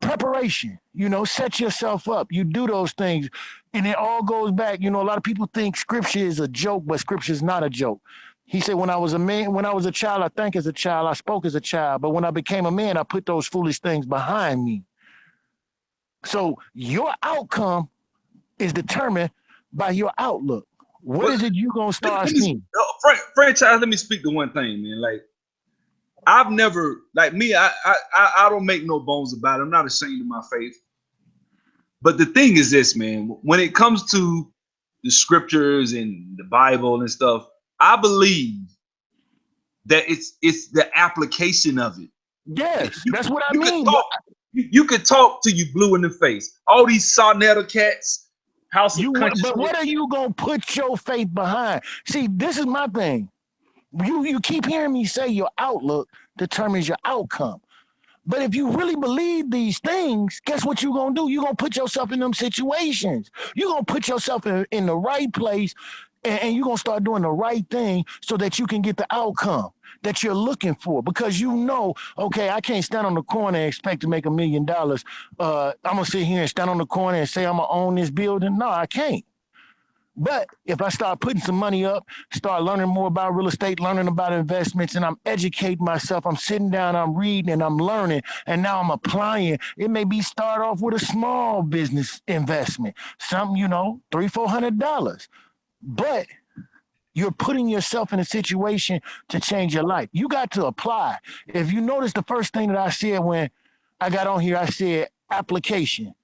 preparation, set yourself up. You do those things. And it all goes back. A lot of people think scripture is a joke, but scripture is not a joke. He said, when I was a child, I think as a child, I spoke as a child. But when I became a man, I put those foolish things behind me. So your outcome is determined by your outlook. What is it you going to start seeing? Franchise, let me speak to one thing, man. Like, I've never, like me, I don't make no bones about it. I'm not ashamed of my faith. But the thing is this, man, when it comes to the scriptures and the Bible and stuff, I believe that it's the application of it. Yes, that's what I mean. You could talk till you blue in the face. All these Sarnetta cats, but what are you going to put your faith behind? See, this is my thing. You keep hearing me say your outlook determines your outcome. But if you really believe these things, guess what you're going to do? You're going to put yourself in them situations. You're going to put yourself in the right place, and you're going to start doing the right thing so that you can get the outcome that you're looking for. Because you know, okay, I can't stand on the corner and expect to make $1 million. I'm going to sit here and stand on the corner and say I'm going to own this building. No, I can't. But if I start putting some money up, start learning more about real estate, learning about investments, and I'm educating myself, I'm sitting down, I'm reading, and I'm learning, and now I'm applying. It may be start off with a small business investment, something, you know, $300-400. But you're putting yourself in a situation to change your life. You got to apply. If you notice, the first thing that I said when I got on here, I said application.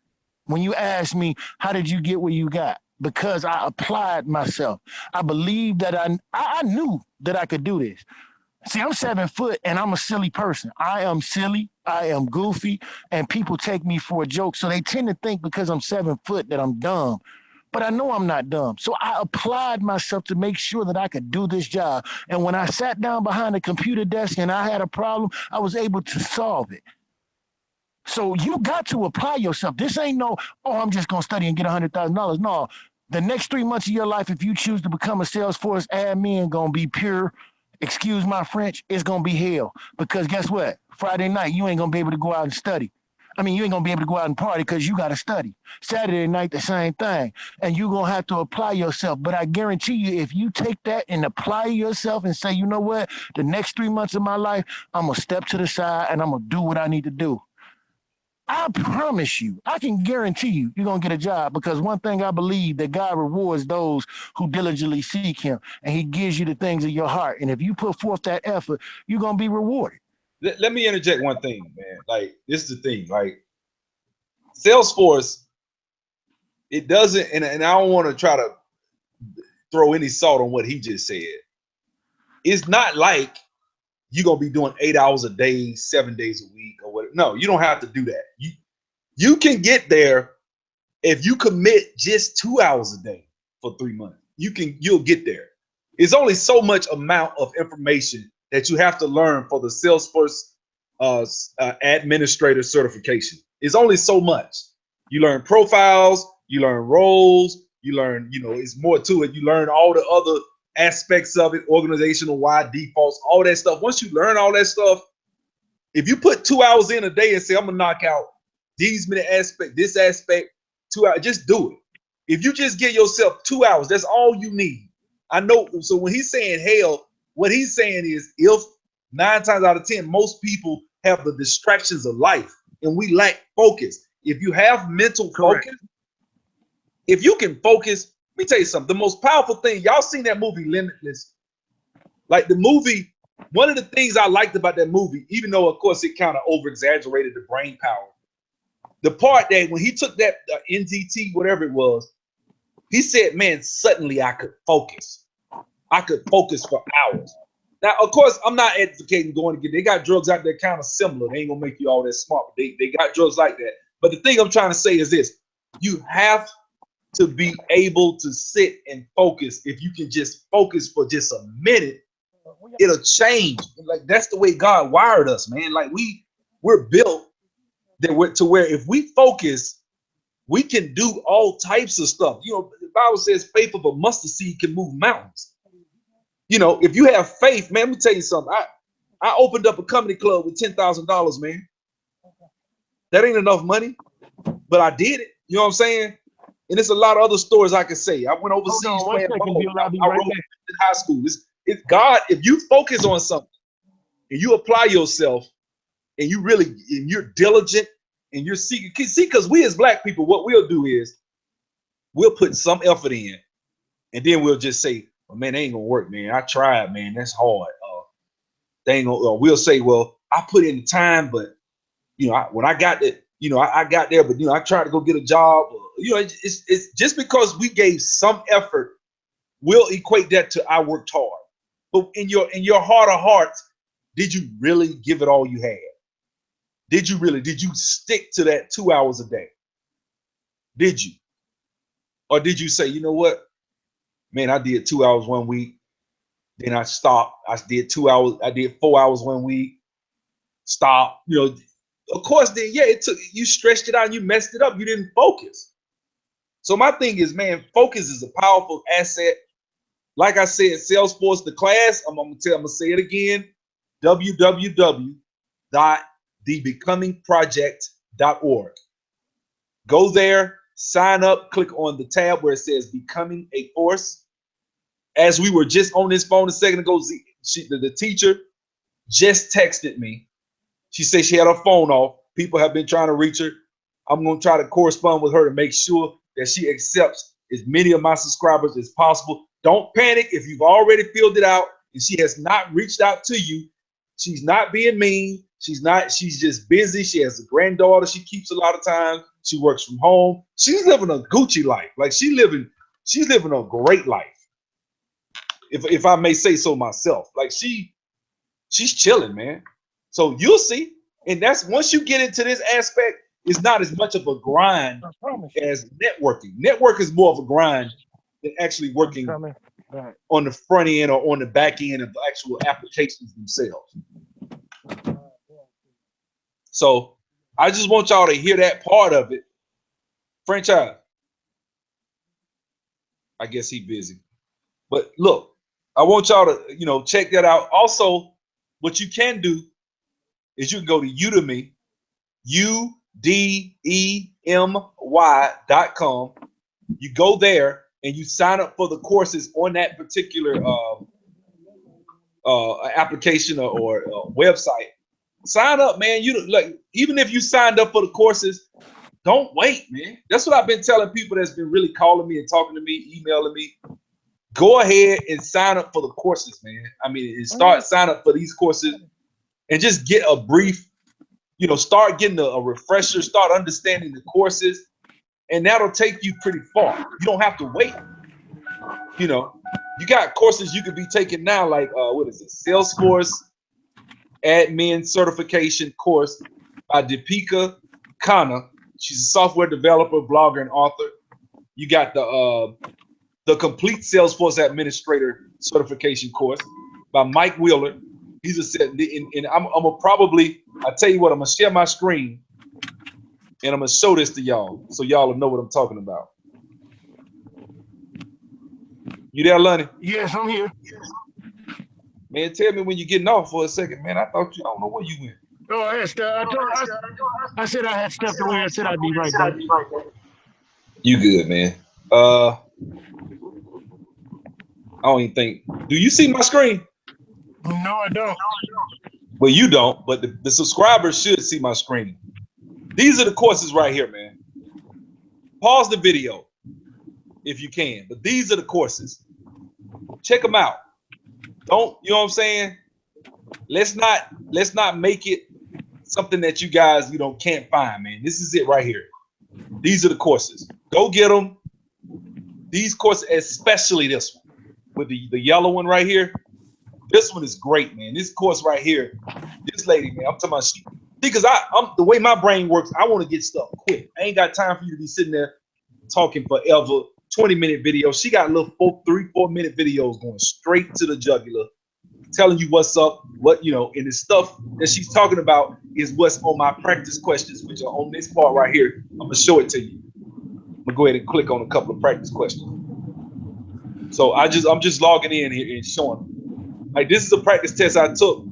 When you asked me, how did you get where you got? Because I applied myself. I believed that I knew that I could do this. See, I'm 7 foot and I'm a silly person. I am silly. I am goofy, and people take me for a joke. So they tend to think because I'm 7 foot that I'm dumb. But I know I'm not dumb. So I applied myself to make sure that I could do this job. And when I sat down behind the computer desk and I had a problem, I was able to solve it. So you got to apply yourself. This ain't no, oh, I'm just going to study and get $100,000. No, the next 3 months of your life, if you choose to become a Salesforce admin, going to be pure, excuse my French, it's going to be hell. Because guess what? Friday night, you ain't going to be able to go out and study. I mean, you ain't going to be able to go out and party because you got to study. Saturday night, the same thing. And you're going to have to apply yourself. But I guarantee you, if you take that and apply yourself and say, you know what, the next 3 months of my life, I'm going to step to the side and I'm going to do what I need to do. I promise you, I can guarantee you, you're going to get a job, because one thing I believe, that God rewards those who diligently seek him, and he gives you the things of your heart. And if you put forth that effort, you're going to be rewarded. Let me interject one thing, man. Like, this is the thing. Like, Salesforce, it doesn't, and I don't want to try to throw any salt on what he just said. It's not like you're going to be doing 8 hours a day, 7 days a week or whatever. No, you don't have to do that. You can get there if you commit just 2 hours a day for 3 months. You'll get there. It's only so much amount of information that you have to learn for the Salesforce administrator certification. It's only so much. You learn profiles, you learn roles, you learn, you know, it's more to it. You learn all the other aspects of it, organizational wide defaults, all that stuff. Once you learn all that stuff, if you put 2 hours in a day and say, I'm gonna knock out these many aspects, this aspect, 2 hours, just do it. If you just give yourself 2 hours, that's all you need. I know. So when he's saying hell, what he's saying is, if 9 times out of 10, most people have the distractions of life and we lack focus. If you have mental focus, if you can focus, let me tell you something. The most powerful thing, y'all seen that movie Limitless? Like the movie, one of the things I liked about that movie, even though of course it kind of over exaggerated the brain power, the part that when he took that NZT, whatever it was, he said, man, suddenly I could focus. I could focus for hours. Now, of course, I'm not advocating going to get, they got drugs out there kind of similar. They ain't gonna make you all that smart. They got drugs like that. But the thing I'm trying to say is this: you have to be able to sit and focus. If you can just focus for just a minute, it'll change. Like, that's the way God wired us, man. Like we're built that to where if we focus, we can do all types of stuff. You know, the Bible says faith of a mustard seed can move mountains. You know, if you have faith, man, let me tell you something. I opened up a comedy club with $10,000, man. That ain't enough money, but I did it. You know what I'm saying? And there's a lot of other stories I can say. I went overseas playing ball. I wrote in high school. It's God. If you focus on something and you apply yourself and you really, and you're diligent and you're seeking, see, because we as Black people, what we'll do is we'll put some effort in and then we'll just say, well, man, they ain't gonna work, man. I tried, man. That's hard. They ain't gonna, we'll say, well, I put in the time, but you know, when I got it, you know, I got there, but you know, I tried to go get a job. You know, it's just because we gave some effort, we'll equate that to I worked hard. But in your heart of hearts, did you really give it all you had? Did you stick to that 2 hours a day? Did you? Or did you say, you know what? Man, I did 2 hours one week. Then I stopped. I did 2 hours. I did 4 hours one week. stop. You know, of course, then yeah, it took you stretched it out and you messed it up. You didn't focus. So my thing is, man, focus is a powerful asset. Like I said, Salesforce, the class, I'm gonna say it again, www.thebecomingproject.org. Go there, sign up, click on the tab where it says Becoming a Force. As we were just on this phone a second ago, the teacher just texted me. She said she had her phone off. People have been trying to reach her. I'm going to try to correspond with her to make sure that she accepts as many of my subscribers as possible. Don't panic if you've already filled it out and she has not reached out to you. She's not being mean. She's just busy. She has a granddaughter she keeps a lot of time. She works from home. She's living a Gucci life. Like she's living a great life. If I may say so myself. Like she's chilling, man. So you'll see. And that's once you get into this aspect, it's not as much of a grind as networking. Network is more of a grind than actually working on the front end or on the back end of the actual applications themselves. So I just want y'all to hear that part of it. Franchise. I guess he busy. But look, I want y'all to, check that out. Also, what you can do is you can go to Udemy, udemy.com. You go there and you sign up for the courses on that particular application or website. Sign up, man. Even if you signed up for the courses, don't wait, man. That's what I've been telling people that's been really calling me and talking to me, emailing me. Go ahead and sign up for the courses, man. I mean, and sign up for these courses and just get a brief, start getting a refresher, start understanding the courses, and that'll take you pretty far. You don't have to wait. You got courses you could be taking now, like what is it? Salesforce Admin Certification course by Deepika Khanna. She's a software developer, blogger, and author. You got the Complete Salesforce Administrator Certification course by Mike Wheeler. He's and I'm gonna I'll tell you what, I'm gonna share my screen and I'm gonna show this to y'all so y'all will know what I'm talking about. You there, Lonnie? Yes, I'm here. Man, tell me when you're getting off for a second, man. I don't know where you went. Oh, I said I had stepped away. I said I'd be right back. You good, man. I don't even think. Do you see my screen? No, I don't. Well, you don't, but the subscribers should see my screen. These are the courses right here, man. Pause the video if you can, but these are the courses. Check them out. Don't, you know what I'm saying? Let's not make it something that you guys, can't find, man. This is it right here. These are the courses. Go get them. These courses, especially this one with the yellow one right here. This one is great, man. This course right here, this lady, man, I'm talking about because I'm the way my brain works, I want to get stuff quick. I ain't got time for you to be sitting there talking forever. 20-minute videos. She got little 3-4 minute videos going straight to the jugular, telling you what's up, and the stuff that she's talking about is what's on my practice questions, which are on this part right here. I'm gonna show it to you. I'm gonna go ahead and click on a couple of practice questions. So I'm just logging in here and showing them. Like, this is a practice test I took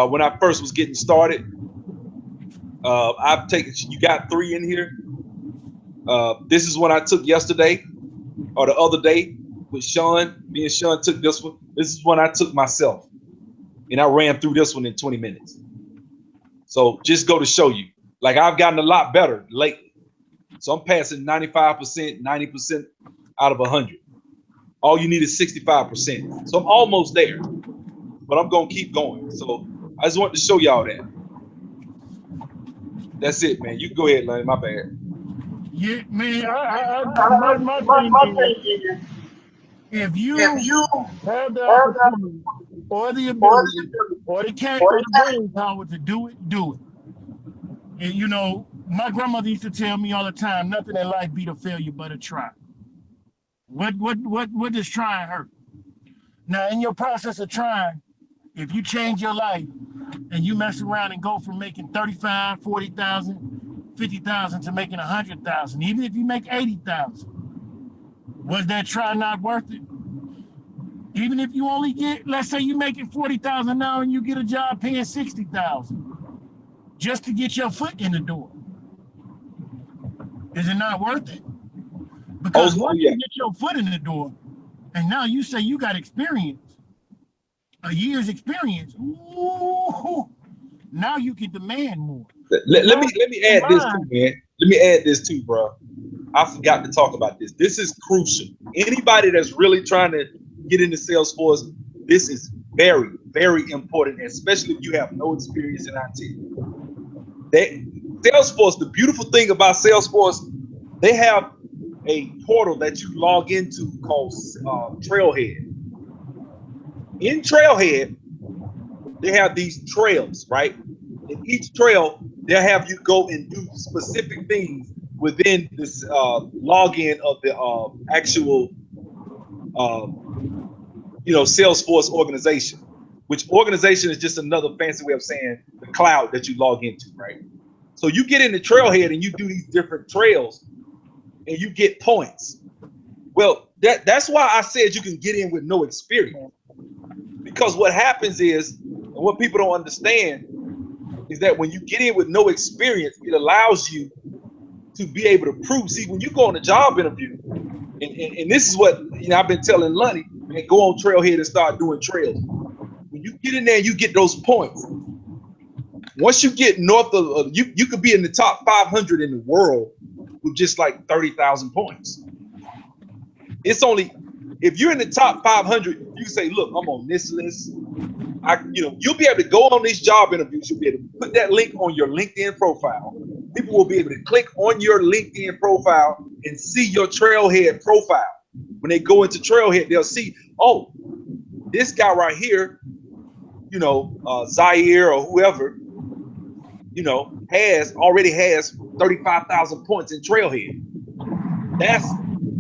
when I first was getting started. I've taken, you got 3 in here. This is one I took yesterday or the other day with Sean. Me and Sean took this one. This is one I took myself, and I ran through this one in 20 minutes. So just go to show you, like, I've gotten a lot better lately. So I'm passing 95%, 90% out of 100. All you need is 65%. So I'm almost there, but I'm gonna keep going. So I just wanted to show y'all that. That's it, man. You go ahead, Lonnie. My bad. Yeah, man. My thing is, if you have the opportunity or the ability or the brain power to do it, do it. And my grandmother used to tell me all the time, nothing in life beat a failure but a try. What does trying hurt? Now, in your process of trying, if you change your life, and you mess around and go from making 35, 40,000, 50,000 to making 100,000, even if you make 80,000, was that try not worth it? Even if you only get, let's say you making 40,000 now and you get a job paying 60,000 just to get your foot in the door. Is it not worth it? Because once you get your foot in the door, and now you say you got experience, a year's experience, ooh, now you can demand more. Let me add this too, man. Let me add this too, bro. I forgot to talk about this. This is crucial. Anybody that's really trying to get into Salesforce, this is very, very important, especially if you have no experience in IT. Salesforce, the beautiful thing about Salesforce, they have a portal that you log into called Trailhead. In Trailhead, they have these trails, right? In each trail, they'll have you go and do specific things within this login of the actual, Salesforce organization, which organization is just another fancy way of saying the cloud that you log into, right? So you get in the Trailhead and you do these different trails and you get points. Well, that's why I said you can get in with no experience. Because what happens is, and what people don't understand, is that when you get in with no experience, it allows you to be able to prove. See, when you go on a job interview, and this is what I've been telling Lonnie, man, go on Trailhead and start doing trails. When you get in there, you get those points. Once you get north of, you could be in the top 500 in the world with just like 30,000 points. It's only, if you're in the top 500, you can say, look, I'm on this list. You'll be able to go on these job interviews. You'll be able to put that link on your LinkedIn profile. People will be able to click on your LinkedIn profile and see your Trailhead profile. When they go into Trailhead, they'll see, oh, this guy right here, Zaire or whoever, already has 35,000 points in Trailhead. That's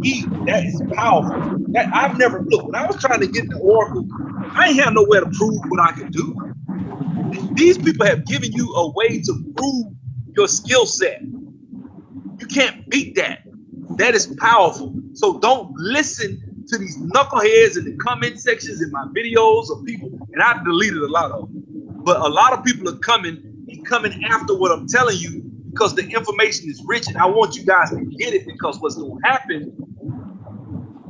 key. That is powerful. That I've never looked. When I was trying to get into Oracle, I ain't have nowhere to prove what I could do. These people have given you a way to prove your skill set. You can't beat that. That is powerful. So don't listen to these knuckleheads in the comment sections in my videos of people, and I've deleted a lot of them. But a lot of people are coming after what I'm telling you because the information is rich, and I want you guys to get it, because what's going to happen,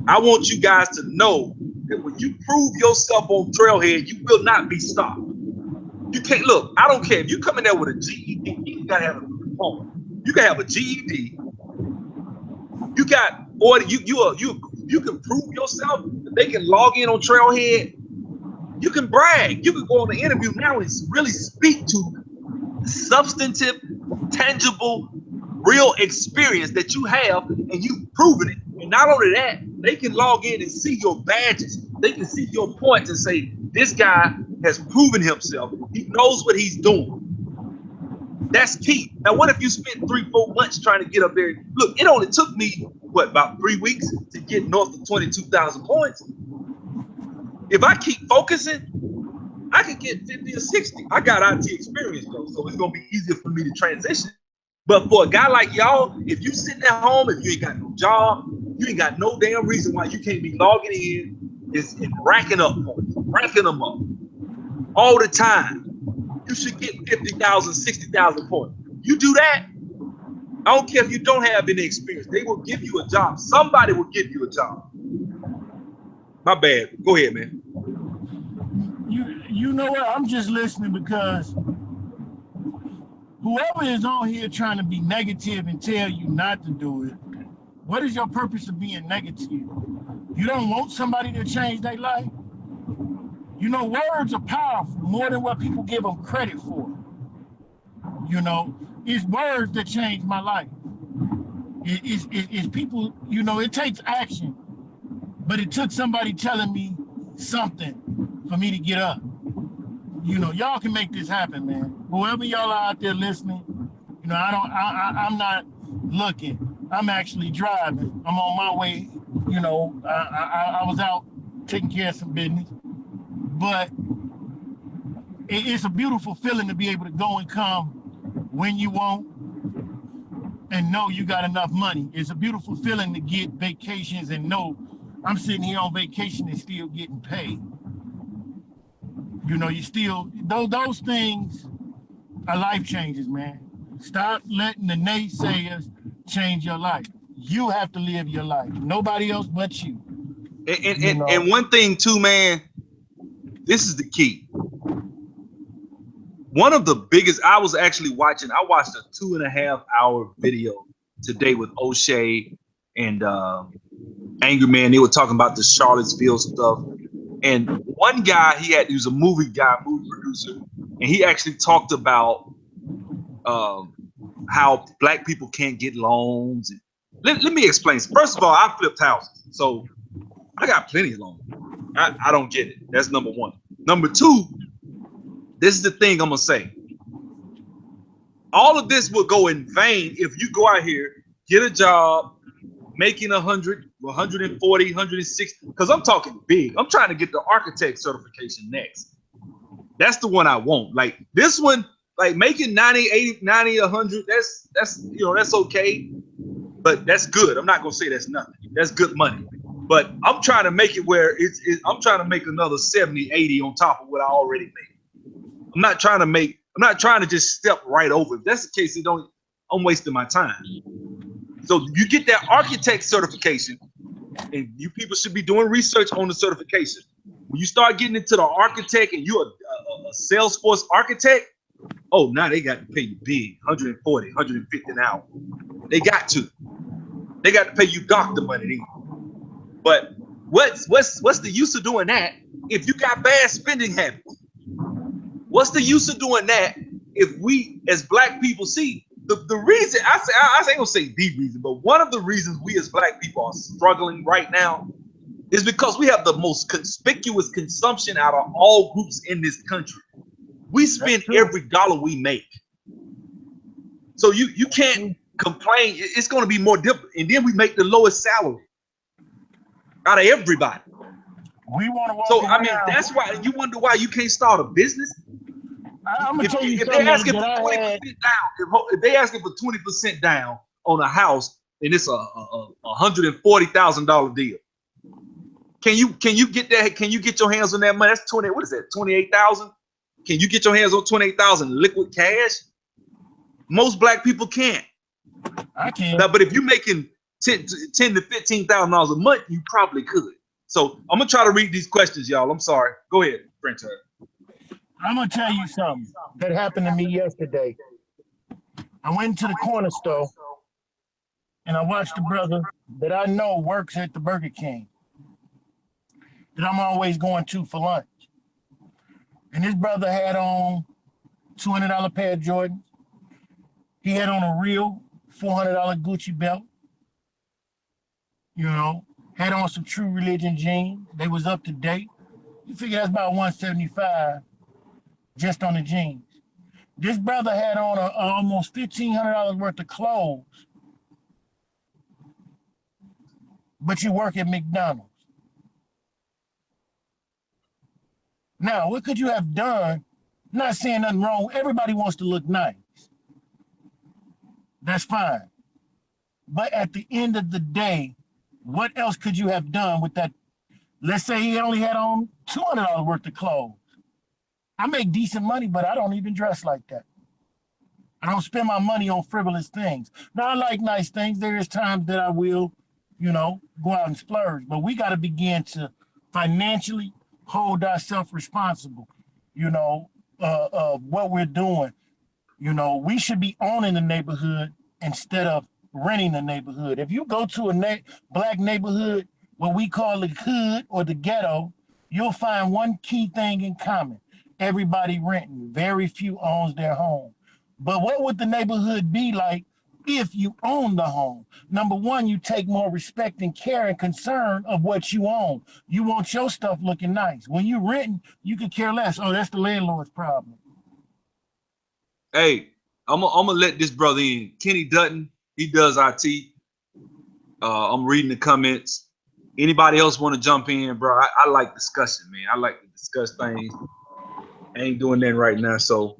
I want you guys to know that when you prove yourself on Trailhead, you will not be stopped. You can't, look, I don't care if you come in there with a GED, you gotta have a diploma. You can have a GED. You got, or you can prove yourself. They can log in on Trailhead. You can brag. You can go on the interview now and really speak to substantive, tangible, real experience that you have, and you've proven it. And not only that, they can log in and see your badges. They can see your points and say, this guy has proven himself. He knows what he's doing. That's key. Now, what if you spent 3-4 months trying to get up there? Look, it only took me, about 3 weeks to get north of 22,000 points. If I keep focusing, I could get 50 or 60. I got IT experience though, so it's gonna be easier for me to transition. But for a guy like y'all, if you sitting at home, if you ain't got no job, you ain't got no damn reason why you can't be logging in and racking up points, racking them up all the time. You should get 50,000, 60,000 points. You do that, I don't care if you don't have any experience. They will give you a job. Somebody will give you a job. My bad. Go ahead, man. You know what? I'm just listening because whoever is on here trying to be negative and tell you not to do it, what is your purpose of being negative? You don't want somebody to change their life? Words are powerful more than what people give them credit for. It's words that change my life. It's people, it takes action, but it took somebody telling me something for me to get up. Y'all can make this happen, man. Whoever y'all are out there listening, I'm not looking. I'm actually driving. I'm on my way. I was out taking care of some business. But it's a beautiful feeling to be able to go and come when you want and know you got enough money. It's a beautiful feeling to get vacations and know I'm sitting here on vacation and still getting paid. You know, you still, those things are life changes, man. Stop letting the naysayers change your life. You have to live your life. Nobody else but you. And one thing too, man, this is the key. One of the biggest, I watched a 2.5 hour video today with O'Shea and Angry Man. They were talking about the Charlottesville stuff. And one guy, he was a movie producer, and he actually talked about how black people can't get loans. And let me explain. First of all, I flipped houses, so I got plenty of loans. I don't get it. That's number one. Number two, this is the thing I'm gonna say. All of this will go in vain if you go out here, get a job, making 100, 140, 160, because I'm talking big. I'm trying to get the architect certification next. That's the one I want. Like this one, like making 90, 80, 90, 100, that's okay. But that's good. I'm not gonna say that's nothing. That's good money. But I'm trying to make it where I'm trying to make another 70, 80 on top of what I already made. I'm not trying to just step right over. If that's the case, I'm wasting my time. So you get that architect certification, and you people should be doing research on the certification. When you start getting into the architect and you're a Salesforce architect, oh, now they got to pay you big, 140, 150 an hour. They got to pay you doctor money. But what's the use of doing that if you got bad spending habits? What's the use of doing that if we as black people see the reason I ain't gonna say the reason, but one of the reasons we as black people are struggling right now is because we have the most conspicuous consumption out of all groups in this country. We spend every dollar we make. So you can't complain. It's going to be more difficult. And then we make the lowest salary out of everybody. We want to walk So, around. I mean, that's why you wonder why you can't start a business. I'm going to tell you if they're asking for 20% down, if they asking for 20% down on a house, and it's a $140,000 deal. Can you get that? Can you get your hands on that money? That's 20. What is that? 28,000. Can you get your hands on 28,000 liquid cash? Most black people can't. I can. Now, but if you're making $10,000 to $15,000 a month, you probably could. So I'm gonna try to read these questions, y'all. I'm sorry. Go ahead, French. I'm gonna tell you something that happened to me yesterday. I went to the corner store and I watched a brother that I know works at the Burger King that I'm always going to for lunch. And this brother had on $200 pair of Jordans. He had on a real $400 Gucci belt. You know, had on some True Religion jeans. They was up to date. You figure that's about $175 just on the jeans. This brother had on almost $1,500 worth of clothes, but you work at McDonald's. Now, what could you have done? Not saying nothing wrong. Everybody wants to look nice. That's fine. But at the end of the day, what else could you have done with that? Let's say he only had on $200 worth of clothes. I make decent money, but I don't even dress like that. I don't spend my money on frivolous things. Now, I like nice things. There is times that I will, go out and splurge. But we got to begin to financially hold ourselves responsible, what we're doing. We should be owning the neighborhood instead of renting the neighborhood. If you go to a black neighborhood, what we call the hood or the ghetto, you'll find one key thing in common. Everybody renting, very few owns their home. But what would the neighborhood be like if you own the home? Number one, you take more respect and care and concern of what you own. You want your stuff looking nice. When you renting, you could care less. Oh, that's the landlord's problem. Hey, I'm gonna let this brother in. Kenny Dutton, he does IT. I'm reading the comments. Anybody else want to jump in, bro? I like discussion, man. I like to discuss things. I ain't doing that right now. So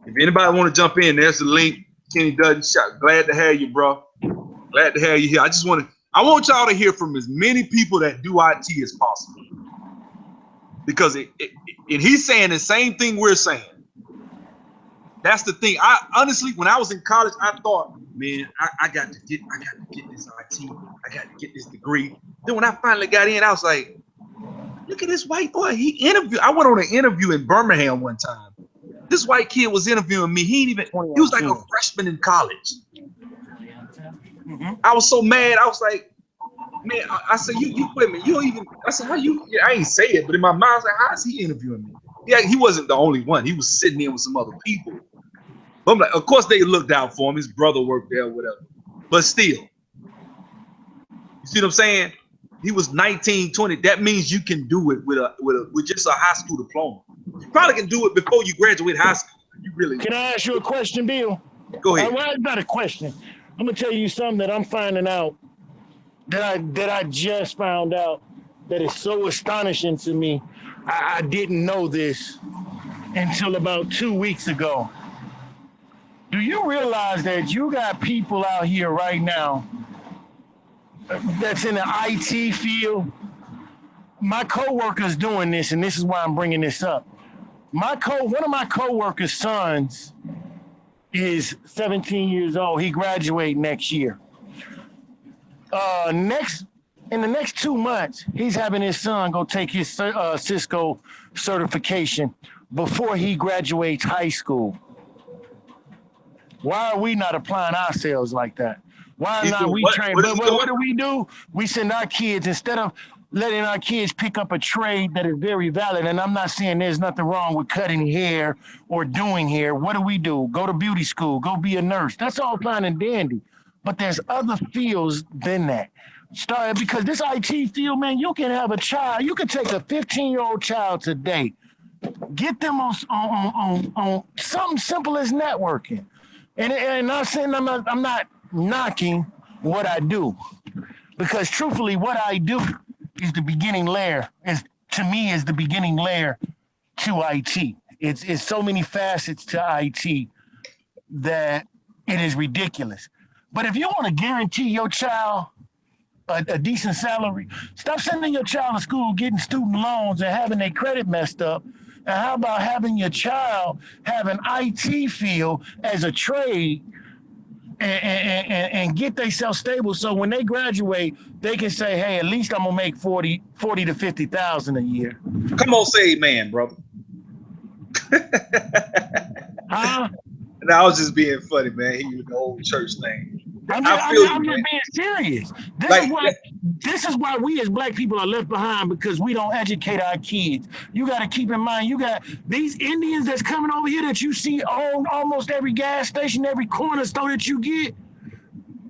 if anybody want to jump in, there's the link. Kenny Dutton, glad to have you, bro. Glad to have you here. I want y'all to hear from as many people that do IT as possible. Because and he's saying the same thing we're saying. That's the thing. I honestly, when I was in college, I thought, man, I got to get this IT. I got to get this degree. Then when I finally got in, I was like, look at this white boy. I went on an interview in Birmingham one time. This white kid was interviewing me. He was like a freshman in college. I was so mad. I was like, man, I said, you quit me. You don't even, I said, how you, I ain't say it, but in my mind, I was like, how is he interviewing me? Yeah, he wasn't the only one. He was sitting in with some other people. But I'm like, of course they looked out for him. His brother worked there or whatever. But still, you see what I'm saying? He was 19, 20. That means you can do it with just a high school diploma. You probably can do it before you graduate high school. You really can. I ask you a question, Bill? Go ahead. Well, not a question. I'm gonna tell you something that I'm finding out that I just found out that is so astonishing to me. I didn't know this until about 2 weeks ago. Do you realize that you got people out here right now that's in the IT field? My coworker's doing this, and this is why I'm bringing this up. One of my coworker's sons is 17 years old. He graduates next year. In the next 2 months, he's having his son go take his Cisco certification before he graduates high school. Why are we not applying ourselves like that? Why not we train? But what do? We send our kids, instead of letting our kids pick up a trade that is very valid, and I'm not saying there's nothing wrong with cutting hair or doing hair. What do? Go to beauty school, go be a nurse. That's all fine and dandy. But there's other fields than that. Because this IT field, man, you can have a child. You can take a 15-year-old child today, get them on something simple as networking. And I'm not knocking what I do, because truthfully, what I do is the beginning layer. To me, is the beginning layer to IT. It's so many facets to IT that it is ridiculous. But if you want to guarantee your child a decent salary, stop sending your child to school getting student loans and having their credit messed up. And how about having your child have an IT field as a trade and get themselves stable, so when they graduate, they can say, hey, at least I'm gonna make 40 to 50,000 a year. Come on, say amen, brother. Huh? And I was just being funny, man. He was the old church thing. I'm just being serious. This is why we as black people are left behind, because we don't educate our kids. You got to keep in mind, you got these Indians that's coming over here that you see on almost every gas station, every corner store that you get.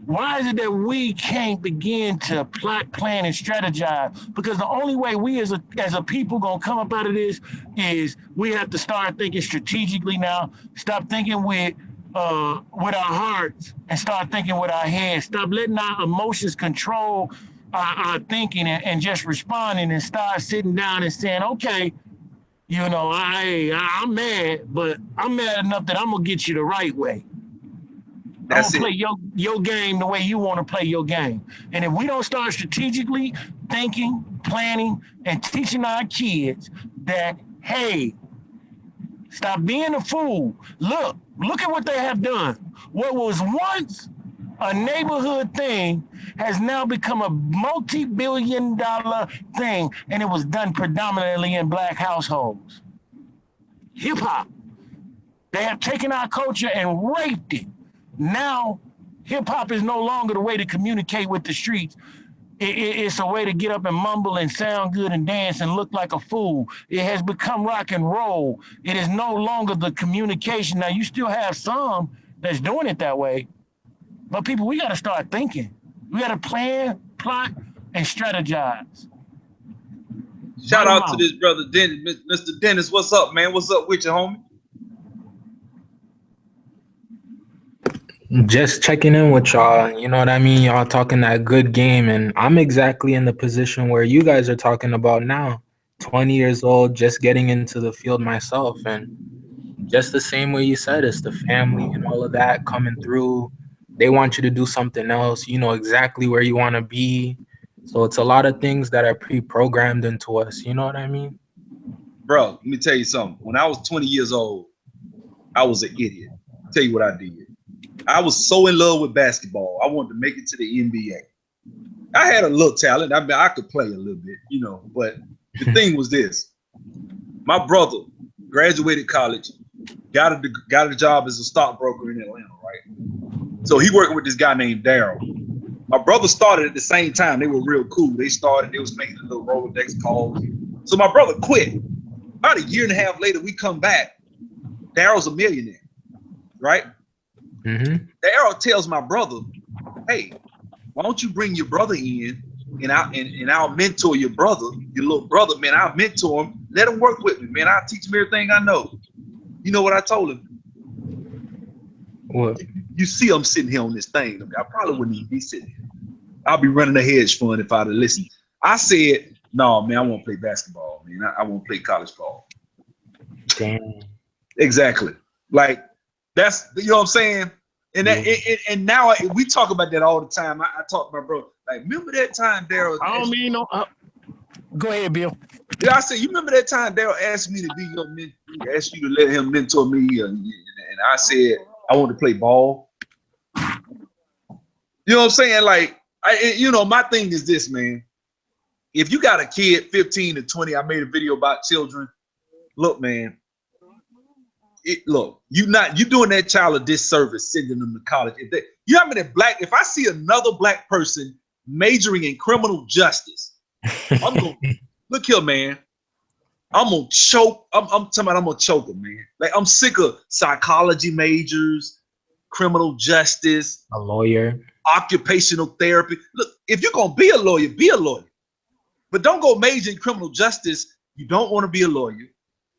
Why is it that we can't begin to plot, plan, and strategize? Because the only way we as a people gonna come up out of this is we have to start thinking strategically now. Stop thinking with our hearts and start thinking with our heads. Stop letting our emotions control our thinking and just responding, and start sitting down and saying, okay, you know, I'm mad, but I'm mad enough that I'm gonna get you the right way. I'm gonna play your game the way you want to play your game. And if we don't start strategically thinking, planning, and teaching our kids that, hey, stop being a fool. Look at what they have done. What was once a neighborhood thing has now become a multi-billion-dollar thing, and it was done predominantly in black households. Hip hop. They have taken our culture and raped it. Now, hip hop is no longer the way to communicate with the streets. It's a way to get up and mumble and sound good and dance and look like a fool. It has become rock and roll. It is no longer the communication. Now, you still have some that's doing it that way, but people, we got to start thinking. We got to plan, plot, and strategize. Shout out to this brother, Dennis. Mr. Dennis, what's up, man? What's up with you, homie? Just checking in with y'all, you know what I mean? Y'all talking that good game, and I'm exactly in the position where you guys are talking about now. 20 years old, just getting into the field myself. And just the same way you said, it's the family and all of that coming through. They want you to do something else. You know exactly where you want to be. So it's a lot of things that are pre-programmed into us. You know what I mean? Bro, let me tell you something. When I was 20 years old, I was an idiot. I'll tell you what I did. I was so in love with basketball. I wanted to make it to the NBA. I had a little talent. I mean, I could play a little bit, you know, but the thing was this. My brother graduated college, got a job as a stockbroker in Atlanta, right? So he working with this guy named Daryl. My brother started at the same time. They were real cool. They was making a little Rolodex calls. So my brother quit. About a year and a half later, we come back. Daryl's a millionaire, right? Mm-hmm. Daryl tells my brother, hey, why don't you bring your brother in and I'll mentor your brother, your little brother, man. I'll mentor him. Let him work with me, man. I'll teach him everything I know. You know what I told him? What? You see I'm sitting here on this thing. I probably wouldn't even be sitting here. I'll be running a hedge fund if I'd have listened. I said, no, man, I want to play basketball, man. I want to play college ball. Damn. Exactly. Like, that's, you know what I'm saying? And that, and now we talk about that all the time. I talk to my bro. Like, remember that time, Daryl? I don't mean no. Go ahead, Bill. Yeah, I said, you remember that time Daryl asked me to be your mentor, asked you to let him mentor me, and I said I want to play ball. You know what I'm saying? Like, my thing is this, man. If you got a kid 15 to 20, I made a video about children. Look, man. You're doing that child a disservice sending them to college. If I see another black person majoring in criminal justice, I'm gonna look here, man. I'm gonna choke. I'm talking about I'm gonna choke them, man. Like, I'm sick of psychology majors, criminal justice, A lawyer, occupational therapy. Look, if you're gonna be a lawyer, be a lawyer. But don't go major in criminal justice. You don't want to be a lawyer.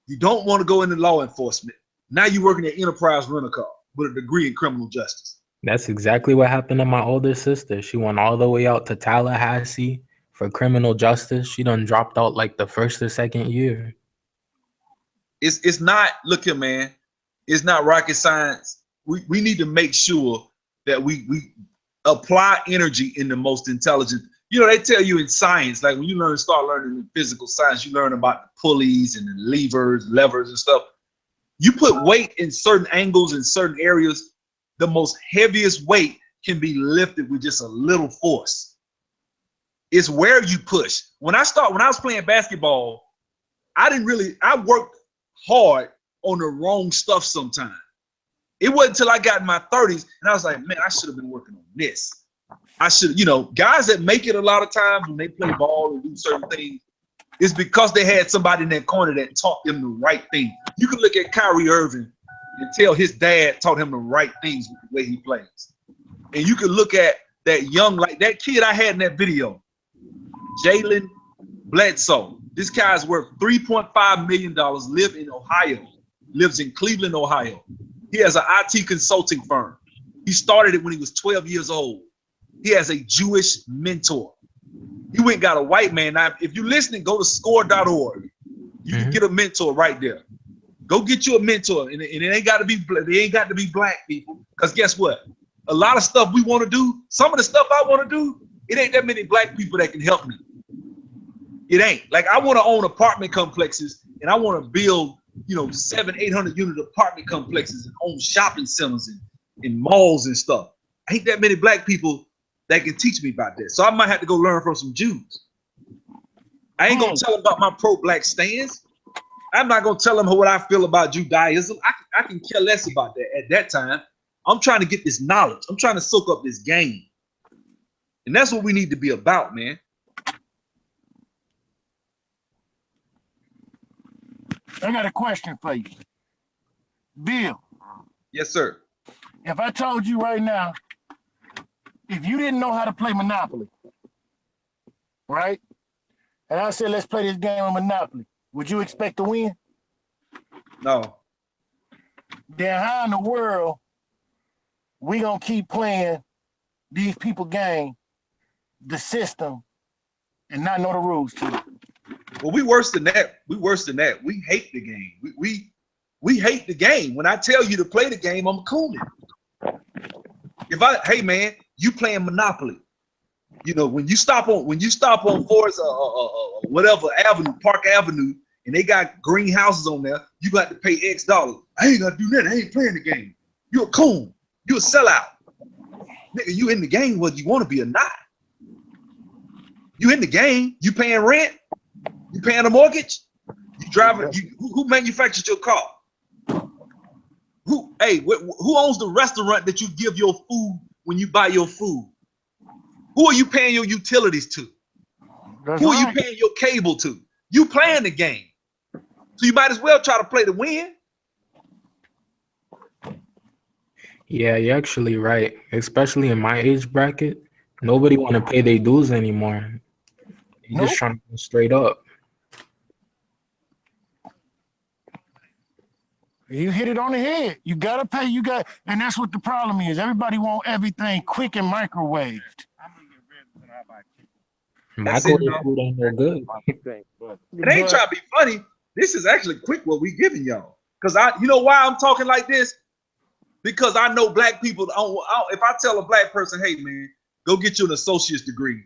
You don't want to go into law enforcement. Now you're working at Enterprise Rent-A-Car with a degree in criminal justice. that's exactly what happened to my older sister. She went all the way out to Tallahassee for criminal justice. She done dropped out like the first or second year. It's not, look here, man. It's not rocket science. We need to make sure that we apply energy in the most intelligent. You know, they tell you in science, like when you start learning in physical science, you learn about the pulleys and the levers and stuff. You put weight in certain angles in certain areas, the most heaviest weight can be lifted with just a little force. It's where you push. When I was playing basketball, I worked hard on the wrong stuff sometimes. It wasn't until I got in my 30s and I was like, man, I should have been working on this. I should, guys that make it a lot of times when they play ball and do certain things, it's because they had somebody in that corner that taught them the right thing. You can look at Kyrie Irving and tell his dad taught him the right things with the way he plays. And you can look at that kid I had in that video, Jalen Bledsoe. This guy's worth $3.5 million, lives in Cleveland, Ohio. He has an IT consulting firm. He started it when he was 12 years old. He has a Jewish mentor. He went and got a white man. Now, if you're listening, go to score.org. You can get a mentor right there. Go get you a mentor, and it ain't got to be. They ain't got to be black people, because guess what? A lot of stuff we want to do, some of the stuff I want to do, it ain't that many black people that can help me. It ain't. Like, I want to own apartment complexes, and I want to build, 700-800 unit apartment complexes and own shopping centers and malls and stuff. Ain't that many black people that can teach me about that. So I might have to go learn from some Jews. I ain't gonna tell them about my pro-black stance. I'm not gonna tell them what I feel about Judaism. I can care less about that at that time. I'm trying to get this knowledge. I'm trying to soak up this game. And that's what we need to be about, man. I got a question for you. Bill. Yes, sir. If I told you right now, if you didn't know how to play Monopoly, right? And I said, let's play this game of Monopoly, would you expect to win? No. Then how in the world we gonna keep playing these people game, the system, and not know the rules to it? Well, we worse than that. We worse than that. We hate the game. We hate the game. When I tell you to play the game, I'm cooning. Hey man, you playing Monopoly. You know, when you stop on Forest whatever Avenue, Park Avenue, and they got greenhouses on there, you got to pay X dollars. I ain't gonna do that. I ain't playing the game. You a coon. You a sellout. Nigga, you in the game whether you want to be or not. You in the game. You paying rent. You paying a mortgage. You driving. Who manufactured your car? Who owns the restaurant that you give your food when you buy your food? Who are you paying your utilities to? Who are you paying your cable to? You playing the game. So you might as well try to play to win. Yeah, you're actually right. Especially in my age bracket, nobody want to pay their dues anymore. You're just trying to go straight up. You hit it on the head. You gotta pay. And that's what the problem is. Everybody want everything quick and microwaved. Microwave food ain't no good. It ain't trying to be funny. This is actually quick what we giving y'all. Because you know why I'm talking like this? Because I know black people. If I tell a black person, hey man, go get you an associate's degree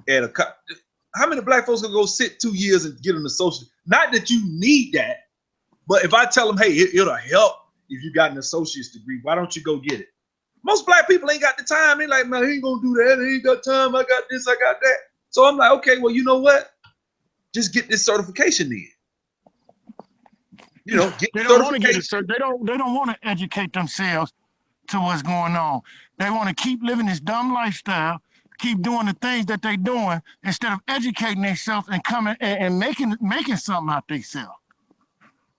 at how many black folks gonna go sit 2 years and get an associate? Not that you need that. But if I tell them, hey, it'll help if you got an associate's degree, why don't you go get it? Most black people ain't got the time. They like, man, he ain't gonna do that. He ain't got time. I got this, I got that. So I'm like, okay, well, you know what? Just get this certification then. You know, they don't want to get it. They don't want to educate themselves to what's going on. They want to keep living this dumb lifestyle, keep doing the things that they're doing instead of educating themselves and coming and making something out themselves.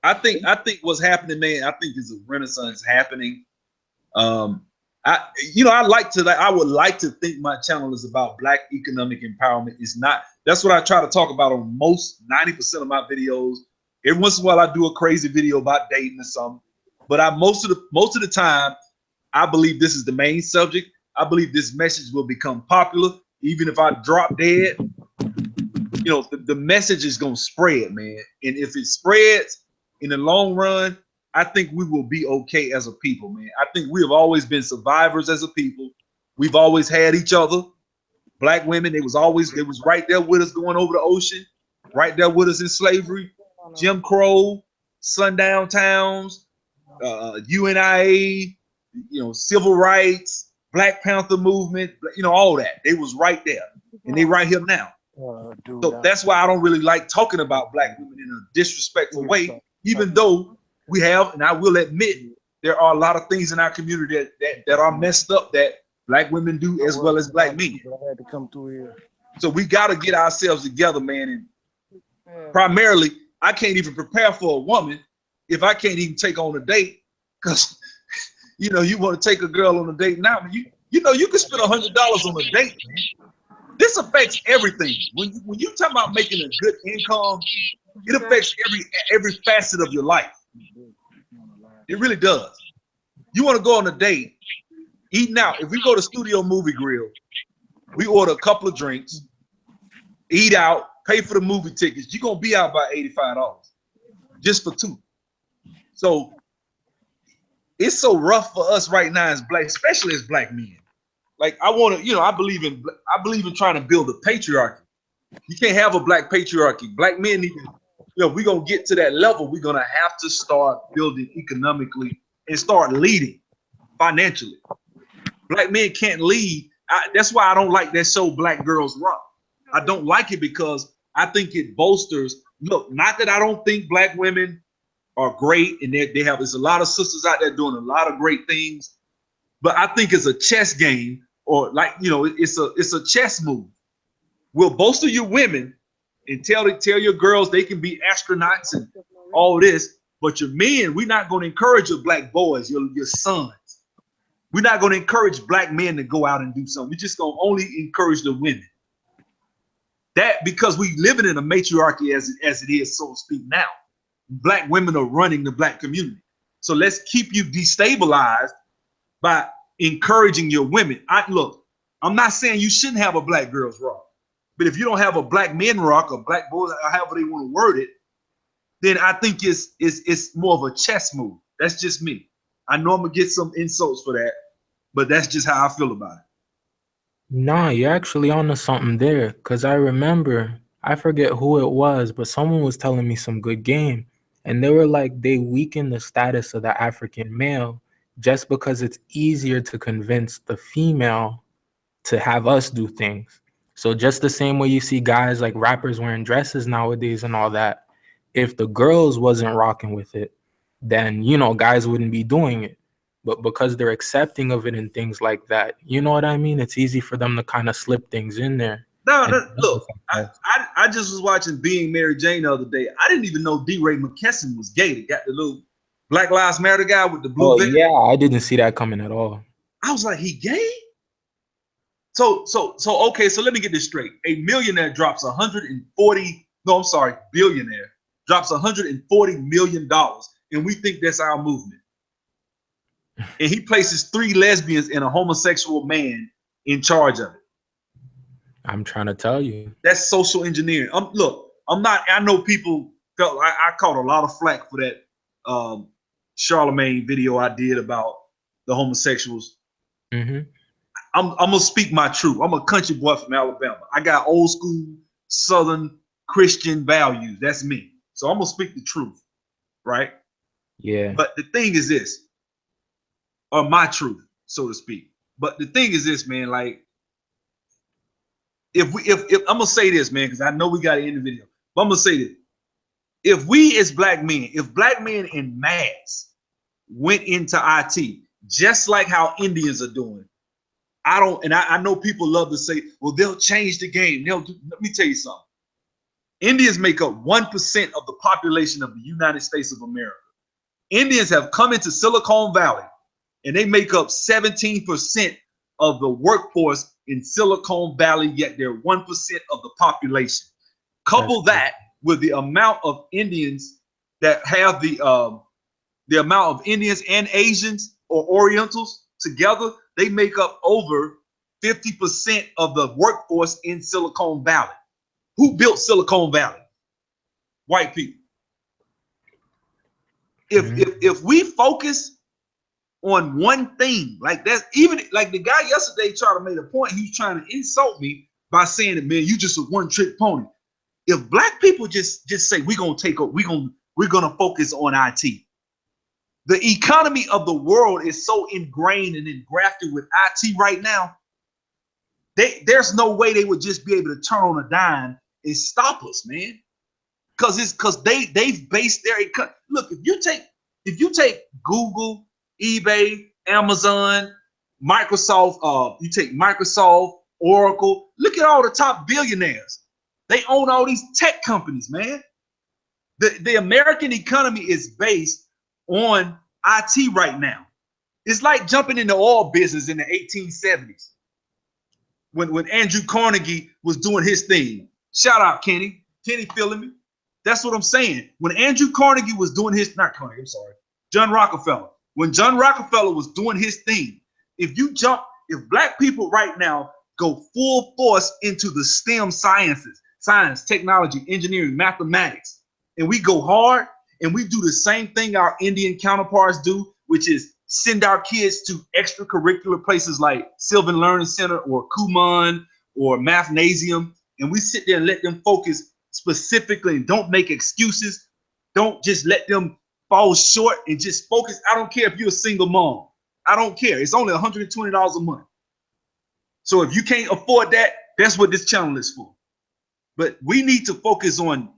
I think what's happening, man. I think there's a renaissance happening. I would like to think my channel is about black economic empowerment. It's not. That's what I try to talk about on most 90% of my videos. Every once in a while, I do a crazy video about dating or something. But most of the time, I believe this is the main subject. I believe this message will become popular, even if I drop dead. You know, the message is gonna spread, man. And if it spreads in the long run, I think we will be okay as a people, man. I think we have always been survivors as a people. We've always had each other. Black women, they was right there with us going over the ocean, right there with us in slavery, Jim Crow, sundown towns, UNIA, civil rights, Black Panther movement, all that. They was right there, and they right here now. So that's why I don't really like talking about black women in a disrespectful way, even though we have, and I will admit, there are a lot of things in our community that are messed up that black women do as well as black men. I had to come through here. So we got to get ourselves together, man. And primarily, I can't even prepare for a woman if I can't even take on a date, because you want to take a girl on a date now. You can spend $100 on a date, man. This affects everything. When you talk about making a good income, it affects every facet of your life. It really does. You want to go on a date, eating out. If we go to Studio Movie Grill, we order a couple of drinks, eat out, pay for the movie tickets. You're gonna be out by $85 just for two. So it's so rough for us right now as black, especially as black men. Like I believe in trying to build a patriarchy. You can't have a black patriarchy. Black men need to, we're gonna get to that level. We're gonna have to start building economically and start leading financially. Black men can't lead. That's why I don't like that show Black Girls Rock. I don't like it because I think it bolsters. Look, not that I don't think black women are great, and there's a lot of sisters out there doing a lot of great things, but I think it's a chess game, or it's a chess move. We'll bolster your women and tell your girls they can be astronauts and all this, but your men, we're not going to encourage your black boys, your sons. We're not going to encourage black men to go out and do something. We're just going to only encourage the women. That because we living in a matriarchy as it is, so to speak, now. Black women are running the black community. So let's keep you destabilized by encouraging your women. I'm not saying you shouldn't have a Black Girls Rock, But if you don't have a black men rock or black boys, however they want to word it, then I think it's more of a chess move. That's just me. I know I'm gonna get some insults for that, but that's just how I feel about it. Nah, you're actually onto something there. Cause I remember, I forget who it was, but someone was telling me some good game. And they were like, they weaken the status of the African male just because it's easier to convince the female to have us do things. So just the same way you see guys like rappers wearing dresses nowadays and all that, if the girls wasn't rocking with it, then, you know, guys wouldn't be doing it. But because they're accepting of it and things like that, you know what I mean? It's easy for them to kind of slip things in there. No, And look, I just was watching Being Mary Jane the other day. I didn't even know DeRay McKesson was gay. He got the little Black Lives Matter guy with the blue vest. yeah, I didn't see that coming at all. I was like, he gay? So okay, so let me get this straight. A millionaire drops 140, no, I'm sorry, billionaire drops $140 million, and we think that's our movement. And he places 3 lesbians and a homosexual man in charge of it. I'm trying to tell you. That's social engineering. Look, I know people felt I caught a lot of flack for that Charlemagne video I did about the homosexuals. Mm-hmm. I'm gonna speak my truth. I'm a country boy from Alabama. I got old school Southern Christian values. That's me. So I'm gonna speak the truth, right? Yeah. But the thing is this, or my truth, so to speak. But the thing is this, man. Like, if I'm gonna say this, man, because I know we got to end the video. But I'm gonna say this: if we as black men, if black men in mass went into IT, just like how Indians are doing. I know people love to say, well, they'll change the game. Let me tell you something. Indians make up 1% of the population of the United States of America. Indians have come into Silicon Valley, and they make up 17% of the workforce in Silicon Valley, yet they're 1% of the population. Couple that with the amount of Indians that have the amount of Indians and Asians or Orientals together, they make up over 50% of the workforce in Silicon Valley. Who built Silicon Valley? White people. If we focus on one thing, like that's even like the guy yesterday tried to make a point, he's trying to insult me by saying that, man, you just a one-trick pony. If black people just say we're gonna focus on IT. The economy of the world is so ingrained and engrafted with IT right now. There's no way they would just be able to turn on a dime and stop us, man. Because they've based their economy. Look, if you take Google, eBay, Amazon, Microsoft, you take Microsoft, Oracle, look at all the top billionaires. They own all these tech companies, man. The American economy is based on IT right now. It's like jumping in the oil business in the 1870s when Andrew Carnegie was doing his thing. Shout out Kenny feeling me. That's what I'm saying. When Andrew Carnegie was doing John Rockefeller. When John Rockefeller was doing his thing, if black people right now go full force into the STEM sciences, science, technology, engineering, mathematics, and we go hard, and we do the same thing our Indian counterparts do, which is send our kids to extracurricular places like Sylvan Learning Center or Kumon or Mathnasium, and we sit there and let them focus specifically and don't make excuses. Don't just let them fall short and just focus. I don't care if you're a single mom. I don't care. It's only $120 a month. So if you can't afford that, that's what this channel is for. But we need to focus on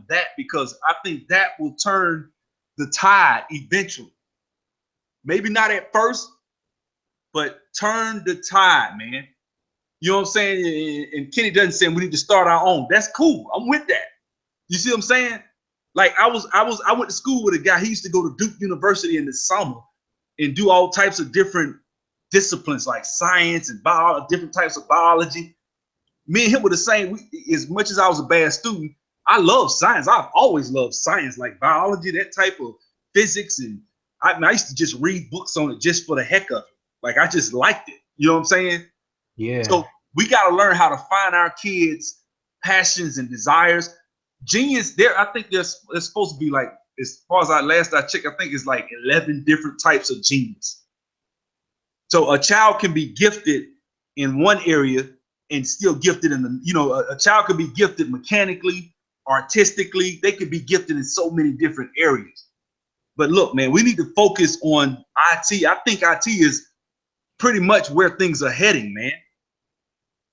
that, because I think that will turn the tide eventually. Maybe not at first, but turn the tide, man. You know what I'm saying? And Kenny doesn't say we need to start our own. That's cool. I'm with that. You see what I'm saying? Like I went to school with a guy. He used to go to Duke University in the summer and do all types of different disciplines like science and different types of biology. Me and him were the same. As much as I was a bad student, I love science. I've always loved science, like biology, that type of physics. And I used to just read books on it just for the heck of it. Like I just liked it. You know what I'm saying? Yeah. So, We got to learn how to find our kids' passions and desires. Genius, I think there's supposed to be like, as far as I checked, I think it's like 11 different types of genius. So a child can be gifted in one area and still gifted in the, a child could be gifted mechanically, artistically. They could be gifted in so many different areas. But look, man, we need to focus on IT. I think IT is pretty much where things are heading, man.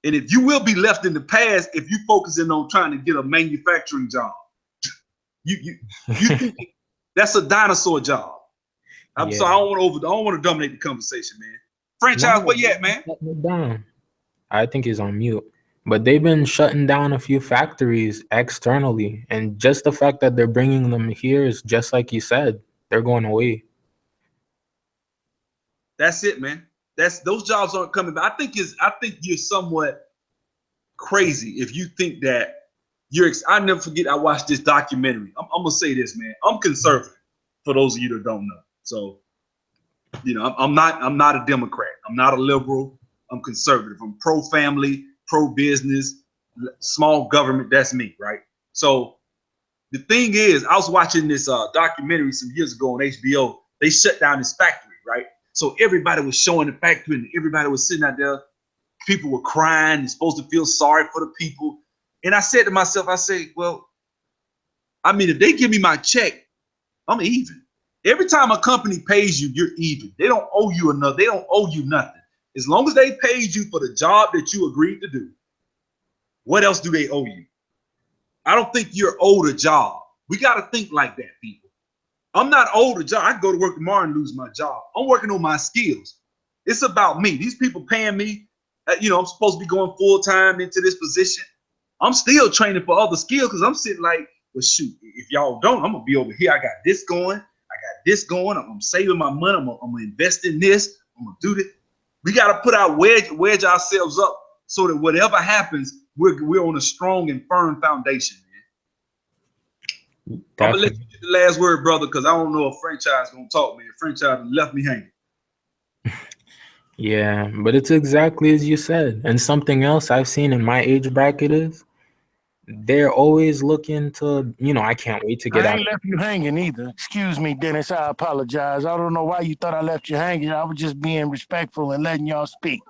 And if you will be left in the past, if you focusing on trying to get a manufacturing job, you think that's a dinosaur job. I'm sorry, I don't want to dominate the conversation, man. Franchise, where you at, man? Down. I think he's on mute. But they've been shutting down a few factories externally, and just the fact that they're bringing them here is just like you said, they're going away. That's it, man. Those jobs aren't coming back. I think you're somewhat crazy if you think that I never forget. I watched this documentary. I'm gonna say this, man. I'm conservative. For those of you that don't know, so I'm not a Democrat. I'm not a liberal. I'm conservative. I'm pro-family, pro-business, small government. That's me, right? So the thing is, I was watching this documentary some years ago on HBO. They shut down this factory, right? So everybody was showing the factory, and everybody was sitting out there. People were crying. They're supposed to feel sorry for the people. And I said to myself, well, I mean, if they give me my check, I'm even. Every time a company pays you, you're even. They don't owe you enough. They don't owe you nothing. As long as they paid you for the job that you agreed to do, what else do they owe you? I don't think you're owed a job. We got to think like that, people. I'm not owed a job. I can go to work tomorrow and lose my job. I'm working on my skills. It's about me. These people paying me. I'm supposed to be going full time into this position. I'm still training for other skills because I'm sitting like, well, shoot, if y'all don't, I'm going to be over here. I got this going. I'm saving my money. I'm going to invest in this. I'm going to do this. We got to put our wedge ourselves up so that whatever happens, we're on a strong and firm foundation, man. I'm going to let you get the last word, brother, because I don't know if Franchise is going to talk, man. Franchise left me hanging. Yeah, but it's exactly as you said. And something else I've seen in my age bracket is they're always looking to, I can't wait to get out. I ain't left you hanging either. Excuse me, Dennis. I apologize. I don't know why you thought I left you hanging. I was just being respectful and letting y'all speak.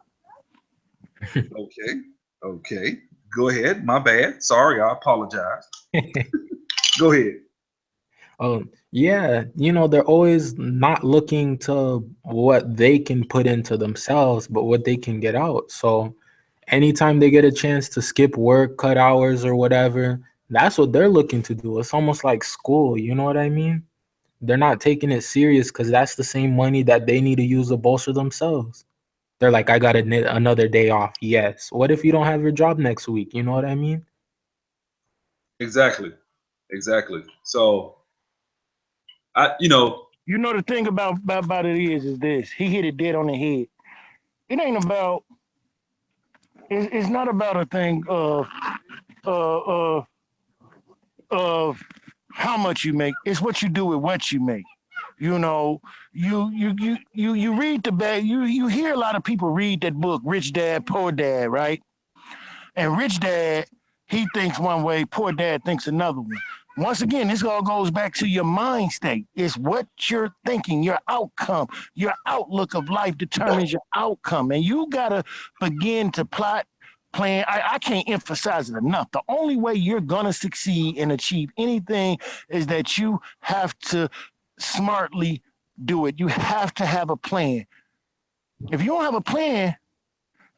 Okay. Go ahead. My bad. Sorry. I apologize. Go ahead. Yeah, they're always not looking to what they can put into themselves, but what they can get out. So anytime they get a chance to skip work, cut hours or whatever, that's what they're looking to do. It's almost like school, you know what I mean? They're not taking it serious because that's the same money that they need to use to bolster themselves. They're like, I got another day off. Yes. What if you don't have your job next week? You know what I mean? Exactly. So, the thing about it is this. He hit it dead on the head. It ain't about. It's not about a thing of how much you make. It's what you do with what you make. You read the back. You hear a lot of people read that book, Rich Dad, Poor Dad, right? And Rich Dad, he thinks one way, Poor Dad thinks another one. Once again, this all goes back to your mind state. It's what you're thinking, your outcome, your outlook of life determines your outcome. And you got to begin to plot, plan. I can't emphasize it enough. The only way you're going to succeed and achieve anything is that you have to smartly do it. You have to have a plan. If you don't have a plan,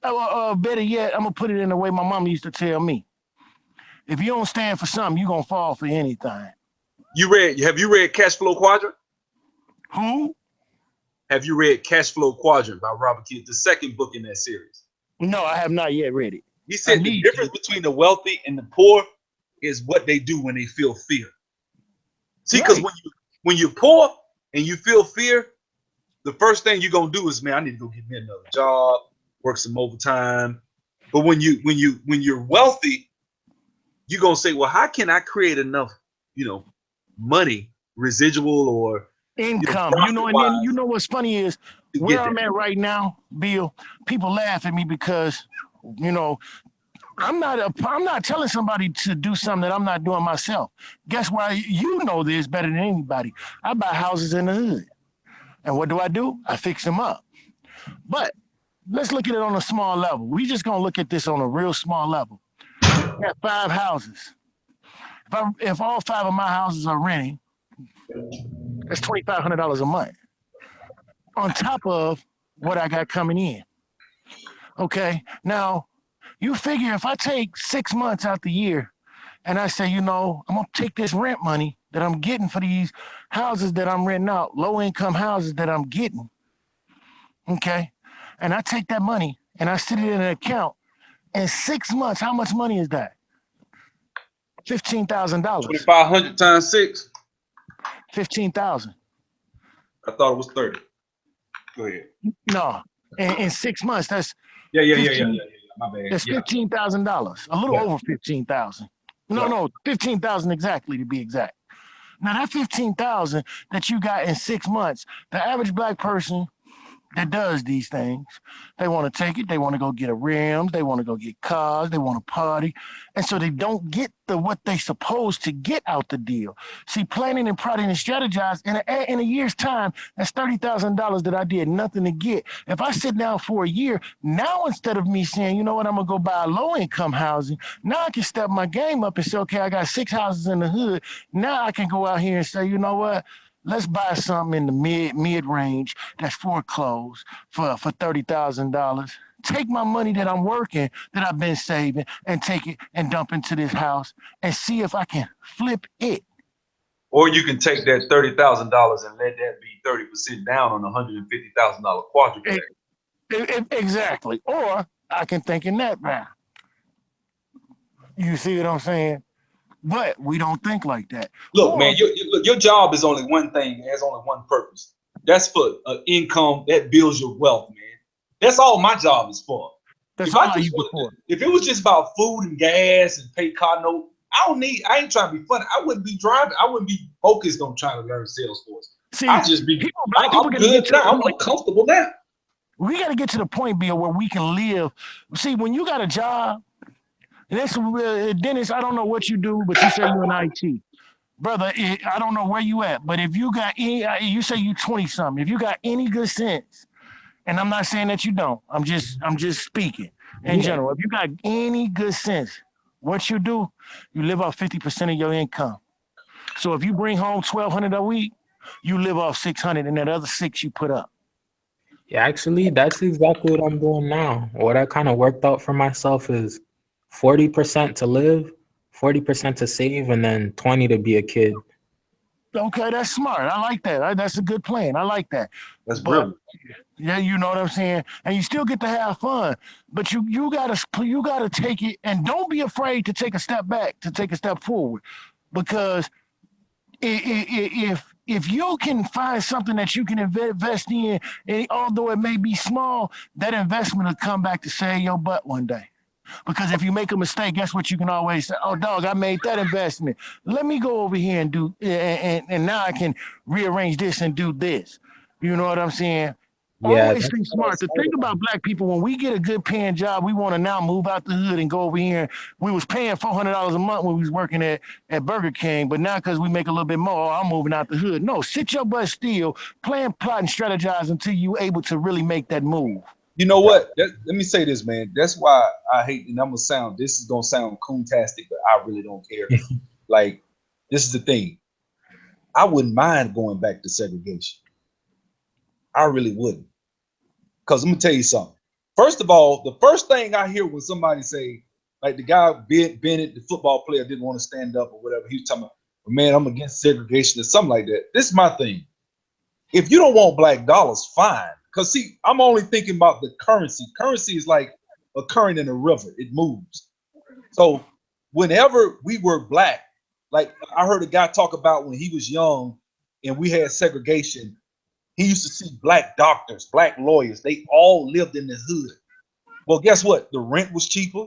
better yet, I'm going to put it in the way my mom used to tell me. If you don't stand for something, you're going to fall for anything. Have you read Cash Flow Quadrant? Who? Have you read Cash Flow Quadrant by Robert Kiyosaki, the second book in that series? No, I have not yet read it. He said the difference between the wealthy and the poor is what they do when they feel fear. See, because when you're poor and you feel fear, the first thing you're going to do is, man, I need to go get me another job, work some overtime. But when you're wealthy, you're going to say, well, how can I create enough, money, residual or income? And then what's funny is where I'm at right now, Bill, people laugh at me because You know, I'm not telling somebody to do something that I'm not doing myself. Guess why? You know this better than anybody. I buy houses in the hood. And what do? I fix them up. But let's look at it on a small level. We just gonna look at this on a real small level. I got 5 houses. If all 5 of my houses are renting, that's $2,500 a month on top of what I got coming in. Okay, now you figure if I take 6 months out the year and I say, I'm gonna take this rent money that I'm getting for these houses that I'm renting out, low income houses that I'm getting, okay, and I take that money and I sit it in an account. In 6 months, how much money is that? $15,000. 2,500 times 6. 15,000. I thought it was 30. Go ahead. No, in 6 months, that's Yeah. My bad. That's $15,000, a little over 15,000. No, 15,000 exactly to be exact. Now that 15,000 that you got in 6 months, the average black person that does these things, they want to take it, they want to go get a rims, they want to go get cars, they want to party, and so they don't get what they supposed to get out the deal. See, planning and plotting and strategize in a year's time, that's $30,000 that I did nothing to get. If I sit down for a year, now instead of me saying, you know what, I'm gonna go buy low income housing, now I can step my game up and say, okay, I got 6 houses in the hood. Now I can go out here and say, you know what? Let's buy something in the mid range that's foreclosed for $30,000. Take my money that I'm working, that I've been saving, and take it and dump into this house and see if I can flip it. Or you can take that $30,000 and let that be 30% down on $150,000 quadruplex. Exactly. Or I can think in that route. You see what I'm saying? But we don't think like that. Look, man, your job is only one thing. It has only one purpose. That's for income that builds your wealth, man. That's all my job is for. That's if all I use it for. If it was just about food and gas and pay car note, I ain't trying to be funny. I wouldn't be driving. I wouldn't be focused on trying to learn Salesforce. See, I just be. I'm good now. I'm comfortable now. We got to get to the point, Bill, where we can live. See, when you got a job. And that's Dennis, I don't know what you do, but you say you're in IT. Brother, I don't know where you at, but if you got any, you say you 20-something. If you got any good sense, and I'm not saying that you don't, I'm just speaking in general. If you got any good sense, what you do, you live off 50% of your income. So if you bring home $1,200 a week, you live off $600, and that other $600 you put up. Yeah, actually, that's exactly what I'm doing now. What I kind of worked out for myself is 40% to live, 40% to save, and then 20 to be a kid. Okay, that's smart. I like that. That's a good plan. I like that. That's brilliant. Yeah, you know what I'm saying? And you still get to have fun, but you gotta take it, and don't be afraid to take a step back, to take a step forward, because if you can find something that you can invest in, and although it may be small, that investment will come back to save your butt one day. Because if you make a mistake, guess what? You can always say, "Oh, dog, I made that investment. Let me go over here and do, and now I can rearrange this and do this." You know what I'm saying? Yeah, always think smart. The thing about black people, when we get a good paying job, we want to now move out the hood and go over here. We was paying $400 a month when we was working at Burger King, but now because we make a little bit more, I'm moving out the hood. No, sit your butt still, plan, plot, and strategize until you able to really make that move. You know what? Let me say this, man. That's why I hate, and this is gonna sound coon-tastic, but I really don't care. Like, this is the thing. I wouldn't mind going back to segregation. I really wouldn't. Because let me tell you something. First of all, the first thing I hear when somebody say, like the guy Bennett, the football player, didn't want to stand up or whatever, he was talking about, man, I'm against segregation or something like that. This is my thing. If you don't want black dollars, fine. Because see, I'm only thinking about the currency. Currency is like a current in a river. It moves. So whenever we were black, like I heard a guy talk about when he was young and we had segregation, he used to see black doctors, black lawyers. They all lived in the hood. Well, guess what? The rent was cheaper.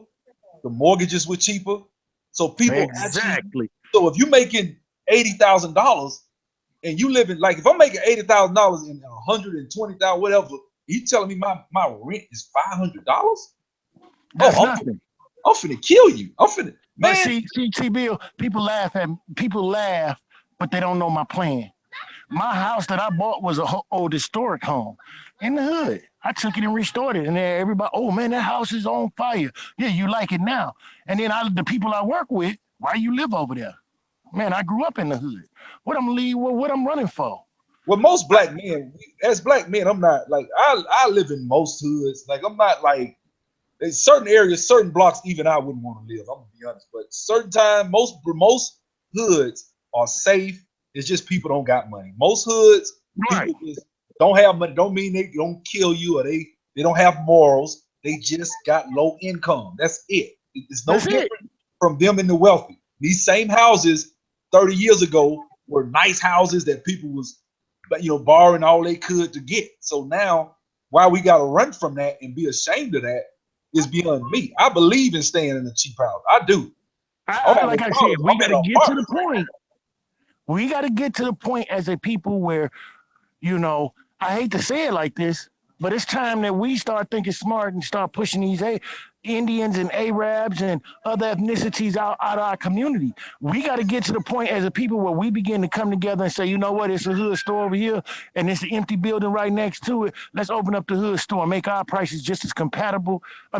The mortgages were cheaper. So people exactly. So if you're making $80,000 and you live in, like, if I'm making $80,000 and $120,000, whatever, you telling me my rent is $500? That's Oh, nothing. I'm finna kill you. I'm finna, But man. see, Bill, people laugh, but they don't know my plan. My house that I bought was a old historic home in the hood. I took it and restored it, and then everybody, oh man, that house is on fire. Yeah, you like it now. And then the people I work with, why you live over there? Man, I grew up in the hood. What I'm leave? What I'm running for? Well, most black men, as black men, I'm not like I live in most hoods. Like I'm not like in certain areas, certain blocks, even I wouldn't want to live. I'm gonna be honest, but certain time, most hoods are safe. It's just people don't got money. Most hoods, Right. people just don't have money. Don't mean they don't kill you or they don't have morals. They just got low income. That's it. It's no That's it. different from them and the wealthy. These same houses 30 years ago were nice houses that people was, borrowing all they could to get. So now, why we got to run from that and be ashamed of that is beyond me. I believe in staying in a cheap house. I do. Like I said, we I'm got in to an get to the apartment right point. We got to get to the point as a people where, I hate to say it like this, but it's time that we start thinking smart and start pushing these Indians and Arabs and other ethnicities out of our community. We got to get to the point as a people where we begin to come together and say, you know what, it's a hood store over here and it's an empty building right next to it. Let's open up the hood store and make our prices just as comparable to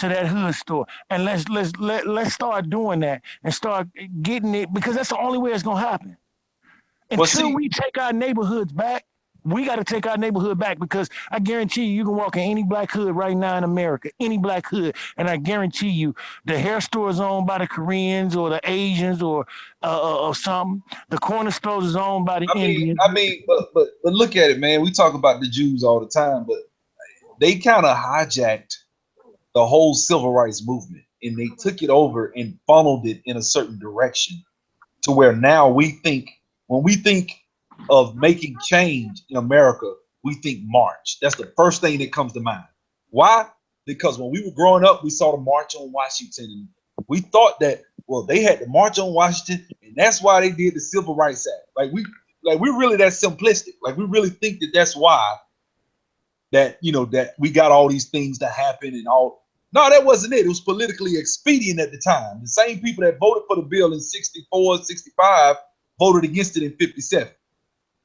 that hood store. And let's start doing that and start getting it, because that's the only way it's gonna happen. Well, Until see, we take our neighborhoods back, we got to take our neighborhood back, because I guarantee you can walk in any black hood right now in America, any black hood, and I guarantee you the hair store is owned by the Koreans or the Asians or something. The corner stores is owned by the Indians. but look at it, man. We talk about the Jews all the time, but they kind of hijacked the whole civil rights movement and they took it over and funneled it in a certain direction to where now when we think of making change in America, we think March. That's the first thing that comes to mind. Why? Because when we were growing up, we saw the March on Washington. And we thought that, well, they had the March on Washington, and that's why they did the Civil Rights Act. We're really that simplistic. Like we really think that that's why that we got all these things to happen and all. No, that wasn't it. It was politically expedient at the time. The same people that voted for the bill in 64, 65 voted against it in 57.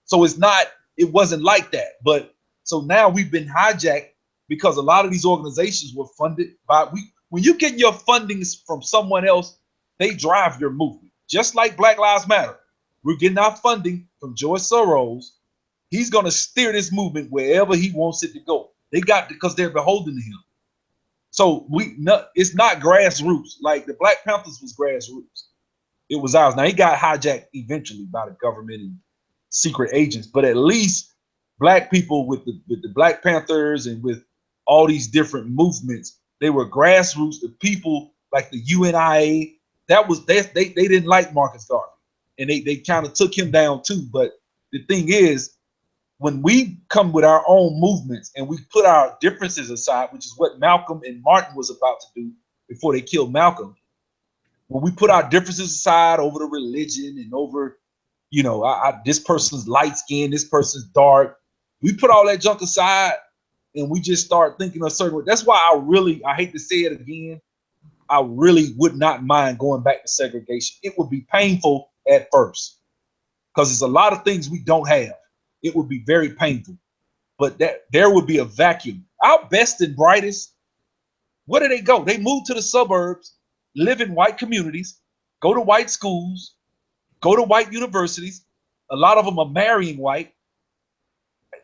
So it wasn't like that. But so now we've been hijacked because a lot of these organizations were funded by when you get your fundings from someone else, they drive your movement. Just like Black Lives Matter. We're getting our funding from George Soros. He's going to steer this movement wherever he wants it to go. Because they're beholden to him. So it's not grassroots. Like the Black Panthers was grassroots. It was ours. Now he got hijacked eventually by the government and secret agents, but at least black people with the Black Panthers and with all these different movements, they were grassroots. The people like the UNIA, they didn't like Marcus Garvey, and they kind of took him down too. But the thing is, when we come with our own movements and we put our differences aside, which is what Malcolm and Martin was about to do before they killed Malcolm, when we put our differences aside over the religion and over, this person's light skin, this person's dark, we put all that junk aside and we just start thinking a certain way. That's why I hate to say it again, I really would not mind going back to segregation. It would be painful at first because there's a lot of things we don't have. It would be very painful, but there would be a vacuum. Our best and brightest, where do they go? They move to the suburbs, live in white communities, go to white schools, go to white universities. A lot of them are marrying white.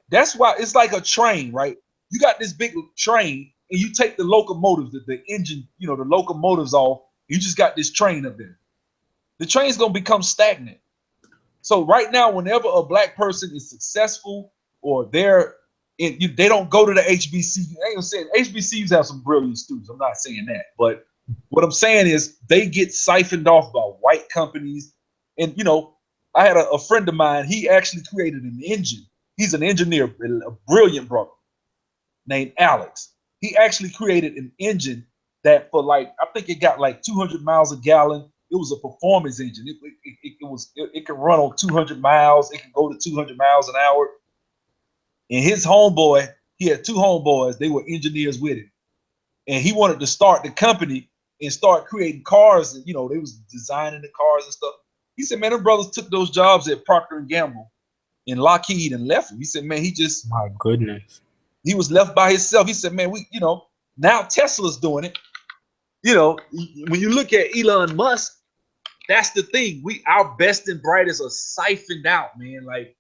That's why it's like a train, right? You got this big train and you take the locomotives, the engine, the locomotives off. You just got this train up there. The train's going to become stagnant. So right now, whenever a black person is successful or they don't go to the HBCU. I ain't saying HBCUs have some brilliant students. I'm not saying that. But what I'm saying is they get siphoned off by white companies. And, I had a friend of mine. He actually created an engine. He's an engineer, a brilliant brother named Alex. He actually created an engine that I think it got like 200 miles a gallon. It was a performance engine. It could run on 200 miles. It could go to 200 miles an hour. And his homeboy, he had two homeboys. They were engineers with him. and he wanted to start the company and start creating cars. And they was designing the cars and stuff. He said, man, them brothers took those jobs at Procter and Gamble and Lockheed and left him. He said, man, My goodness. he was left by himself. He said, man, now Tesla's doing it. When you look at Elon Musk, that's the thing. Our best and brightest are siphoned out, man. Like,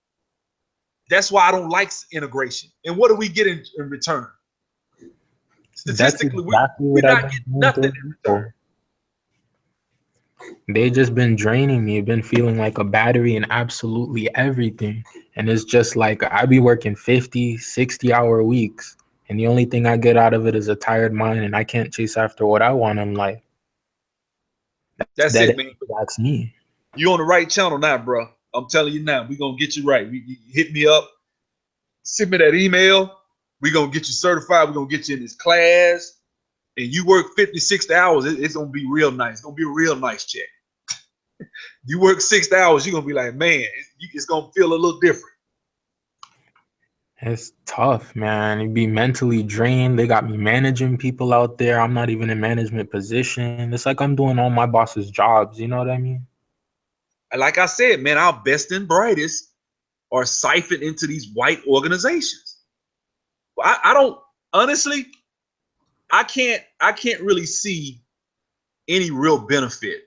that's why I don't like integration. And what do we get in return? Statistically, we're not getting nothing in return. They just been draining me. I've been feeling like a battery in absolutely everything. And it's just like I be working 50, 60-hour weeks. And the only thing I get out of it is a tired mind, and I can't chase after what I want in life. That's it, man. That's me. You on the right channel now, bro. I'm telling you now, we're going to get you right. You hit me up, send me that email. We're going to get you certified. We're going to get you in this class. And you work 50, 60 hours, it's going to be real nice. It's going to be a real nice check. You work 6 hours, you're going to be like, man, it's going to feel a little different. It's tough, man. You be mentally drained. They got me managing people out there. I'm not even in management position. It's like I'm doing all my boss's jobs. You know what I mean? Like I said, man, our best and brightest are siphoned into these white organizations. I don't, honestly, I can't really see any real benefit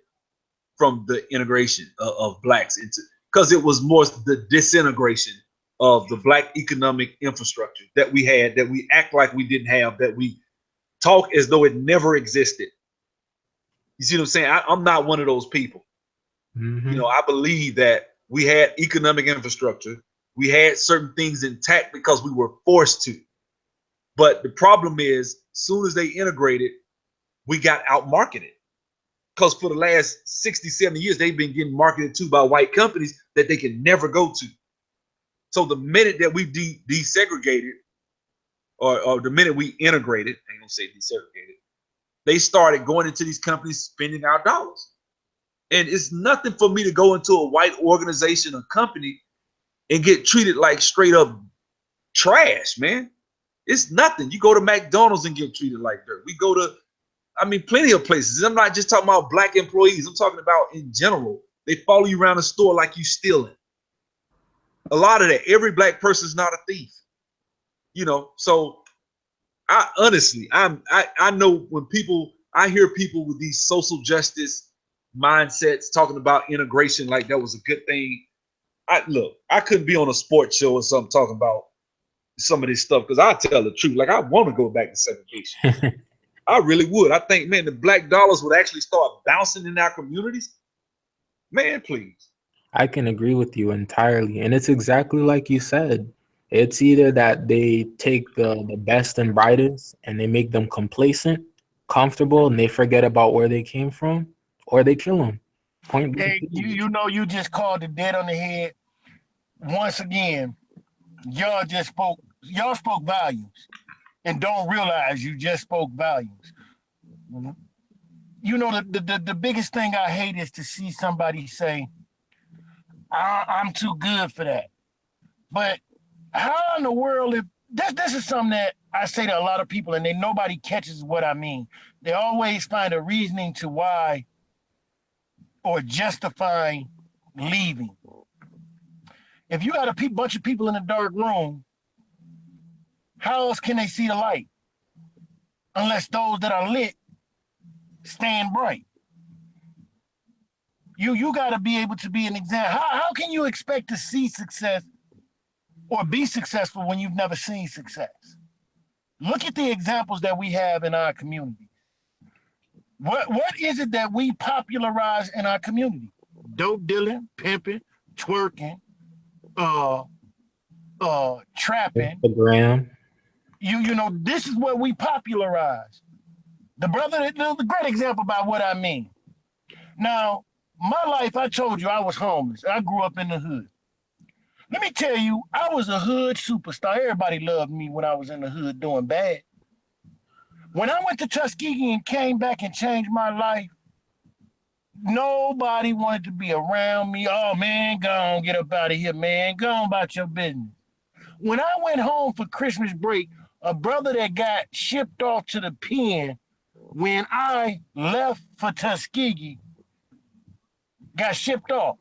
from the integration of blacks into, because it was more the disintegration of the black economic infrastructure that we had, that we act like we didn't have, that we talk as though it never existed. You see what I'm saying? I'm not one of those people. Mm-hmm. I believe that we had economic infrastructure. We had certain things intact because we were forced to. But the problem is, soon as they integrated, we got outmarketed. Because for the last 60, 70 years, they've been getting marketed to by white companies that they can never go to. So the minute that we desegregated, or the minute we integrated, I ain't gonna say desegregated, they started going into these companies, spending our dollars. And it's nothing for me to go into a white organization or company and get treated like straight up trash, man. It's nothing. You go to McDonald's and get treated like dirt. We go to, plenty of places. I'm not just talking about black employees. I'm talking about in general. They follow you around the store like you stealing. A lot of that. Every black person is not a thief. So I honestly, I know when I hear people with these social justice mindsets talking about integration like that was a good thing. I couldn't be on a sports show or something talking about some of this stuff, because I tell the truth. Like, I want to go back to segregation. I really would. I think, man, the black dollars would actually start bouncing in our communities. Man, please. I can agree with you entirely. And it's exactly like you said. It's either that they take the best and brightest and they make them complacent, comfortable, and they forget about where they came from, or they kill them. Point blank. Hey, you just called it dead on the head. Once again, y'all spoke volumes and don't realize you just spoke volumes. The biggest thing I hate is to see somebody say, I'm too good for that. But how in the world, if this is something that I say to a lot of people and nobody catches what I mean. They always find a reasoning to why or justifying leaving. If you got a bunch of people in a dark room, how else can they see the light? Unless those that are lit stand bright. You got to be able to be an example. How can you expect to see success or be successful when you've never seen success? Look at the examples that we have in our community. What is it that we popularize in our community? Dope dealing, pimping, twerking, trapping. Instagram. This is what we popularize. The great example about what I mean. Now, my life, I told you I was homeless. I grew up in the hood. Let me tell you, I was a hood superstar. Everybody loved me when I was in the hood doing bad. When I went to Tuskegee and came back and changed my life, nobody wanted to be around me. Oh, man, go on, get up out of here, man. Go on about your business. When I went home for Christmas break, a brother that got shipped off to the pen when I left for Tuskegee, got shipped off.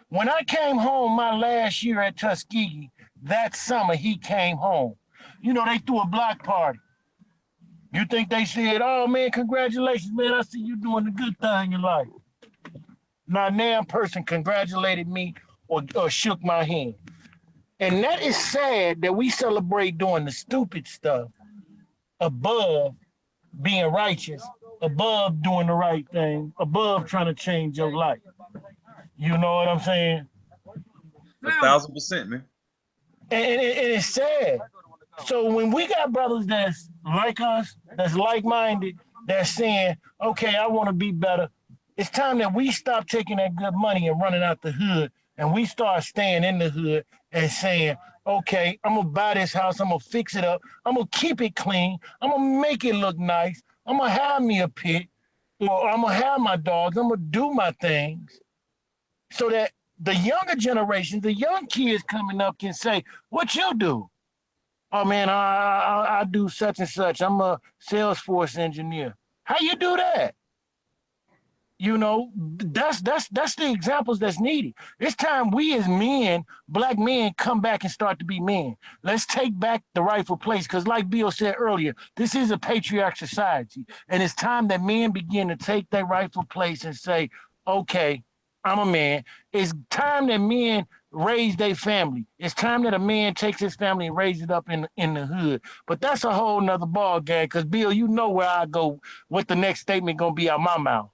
When I came home my last year at Tuskegee, that summer he came home. You know, they threw a block party. You think they said, oh man, congratulations, man, I see you doing a good thing in life. Not a damn person congratulated me or shook my hand. And that is sad that we celebrate doing the stupid stuff above being righteous, above doing the right thing, above trying to change your life. You know what I'm saying? 1,000%, man. And it's sad. So when we got brothers that's like us, that's like-minded, that's saying, okay, I want to be better, it's time that we stop taking that good money and running out the hood, and we start staying in the hood and saying, okay, I'm going to buy this house, I'm going to fix it up, I'm going to keep it clean, I'm going to make it look nice, I'm going to have me a pit, or I'm going to have my dogs, I'm going to do my things, so that the younger generation, the young kids coming up can say, what you do? Oh man, I do such and such. I'm a Salesforce engineer. How you do that? You know, that's the examples that's needed. It's time we as men, black men, come back and start to be men. Let's take back the rightful place, because like Bill said earlier, this is a patriarch society, and it's time that men begin to take their rightful place and say, okay, I'm a man. It's time that men raise their family. It's time that a man takes his family and raises it up in the hood. But that's a whole nother ball game, because Bill, you know where I go, what the next statement gonna be out my mouth.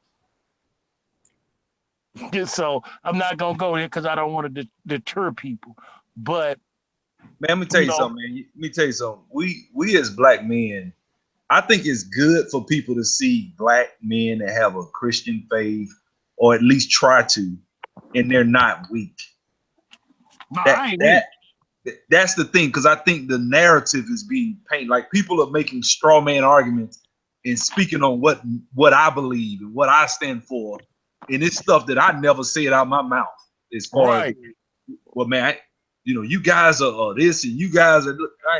So I'm not gonna go there because I don't want to deter people. But man, let me tell you something, man. Let me tell you something. We as black men, I think it's good for people to see black men that have a Christian faith, or at least try to, and they're not weak. No, That's the thing, because I think the narrative is being painted. Like, people are making straw man arguments and speaking on what I believe and what I stand for, and it's stuff that I never said out my mouth. As far as, well, man, you guys are this and you guys are.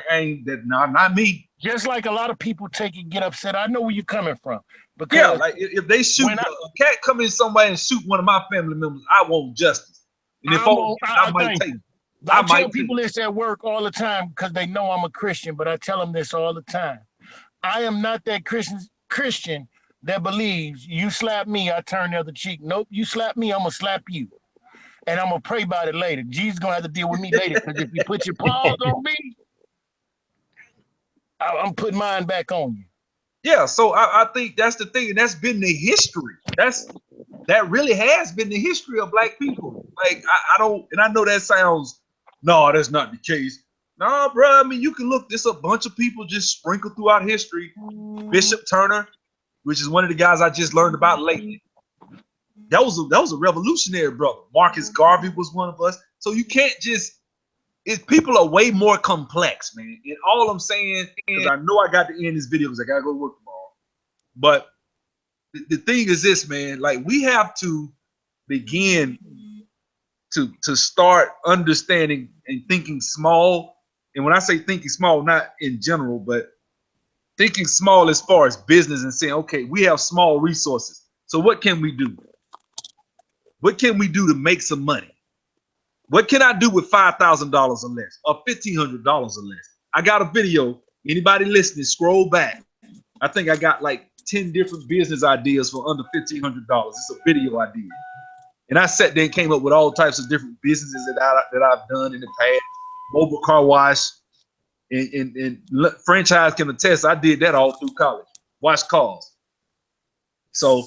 I ain't that. No, not me. Just like a lot of people get upset. I know where you're coming from. Because yeah, like if they shoot a cat come in somewhere and shoot one of my family members, I want justice. And if I might take. I tell people this at work all the time because they know I'm a Christian, but I tell them this all the time. I am not that Christian that believes you slap me, I turn the other cheek. Nope, you slap me, I'm going to slap you. And I'm going to pray about it later. Jesus going to have to deal with me later, because if you put your paws on me, I'm putting mine back on you. Yeah, so I think that's the thing, and that's been the history. That really has been the history of black people. Like, I don't, and I know that sounds, no, that's not the case. No, bro, I mean, you can look, there's a bunch of people just sprinkled throughout history. Bishop Turner, which is one of the guys I just learned about lately. That was a revolutionary brother. Marcus Garvey was one of us. So you can't just, people are way more complex, man. And all I'm saying, because I know I got to end this video because I got to go to work tomorrow. But the thing is this, man, like, we have to begin to start understanding and thinking small. And when I say thinking small, not in general, but thinking small as far as business, and saying, okay, we have small resources. So what can we do? What can we do to make some money? What can I do with $5,000 or less, or $1,500 or less? I got a video. Anybody listening, scroll back. I think I got like 10 different business ideas for under $1,500. It's a video idea. And I sat there and came up with all types of different businesses that I've done in the past. Mobile car wash, and franchise can attest, I did that all through college. Wash cars. So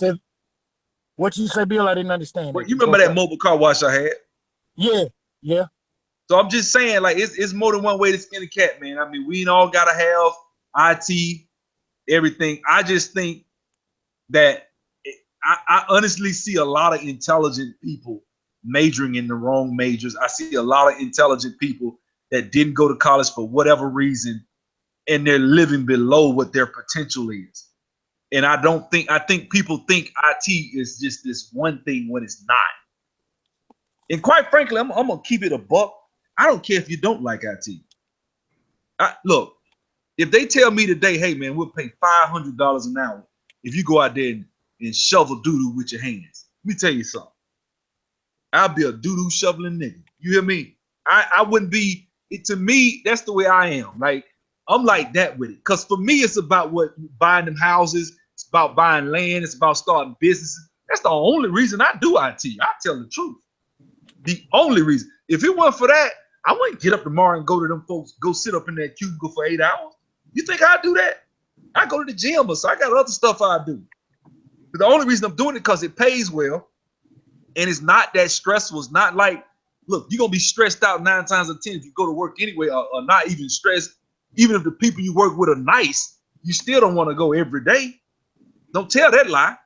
what you say, Bill? I didn't understand. Well, you remember that mobile car wash I had? Yeah. So I'm just saying, like, it's more than one way to skin a cat, man. I mean, we ain't all gotta have IT, everything. I just think that I honestly see a lot of intelligent people majoring in the wrong majors. I see a lot of intelligent people that didn't go to college for whatever reason, and they're living below what their potential is. And I think people think IT is just this one thing when it's not. And quite frankly, I'm gonna keep it a buck. I don't care if you don't like IT. Look, If they tell me today, hey man, we'll pay $500 an hour if you go out there and shovel doo-doo with your hands. Let me tell you something. I'll be a doo-doo shoveling nigga. You hear me? I wouldn't be, to me, that's the way I am. Like, I'm like that with it. Because for me, it's about buying them houses. It's about buying land. It's about starting businesses. That's the only reason I do IT. I tell the truth. The only reason. If it weren't for that, I wouldn't get up tomorrow and go to them folks, go sit up in that cubicle for 8 hours. You think I'd do that? I go to the gym, or so I got other stuff I do. But the only reason I'm doing it because it pays well, and it's not that stressful. It's not like, look, you're gonna be stressed out 9 times out of 10 if you go to work anyway, or not even stressed. Even if the people you work with are nice, you still don't want to go every day. Don't tell that lie.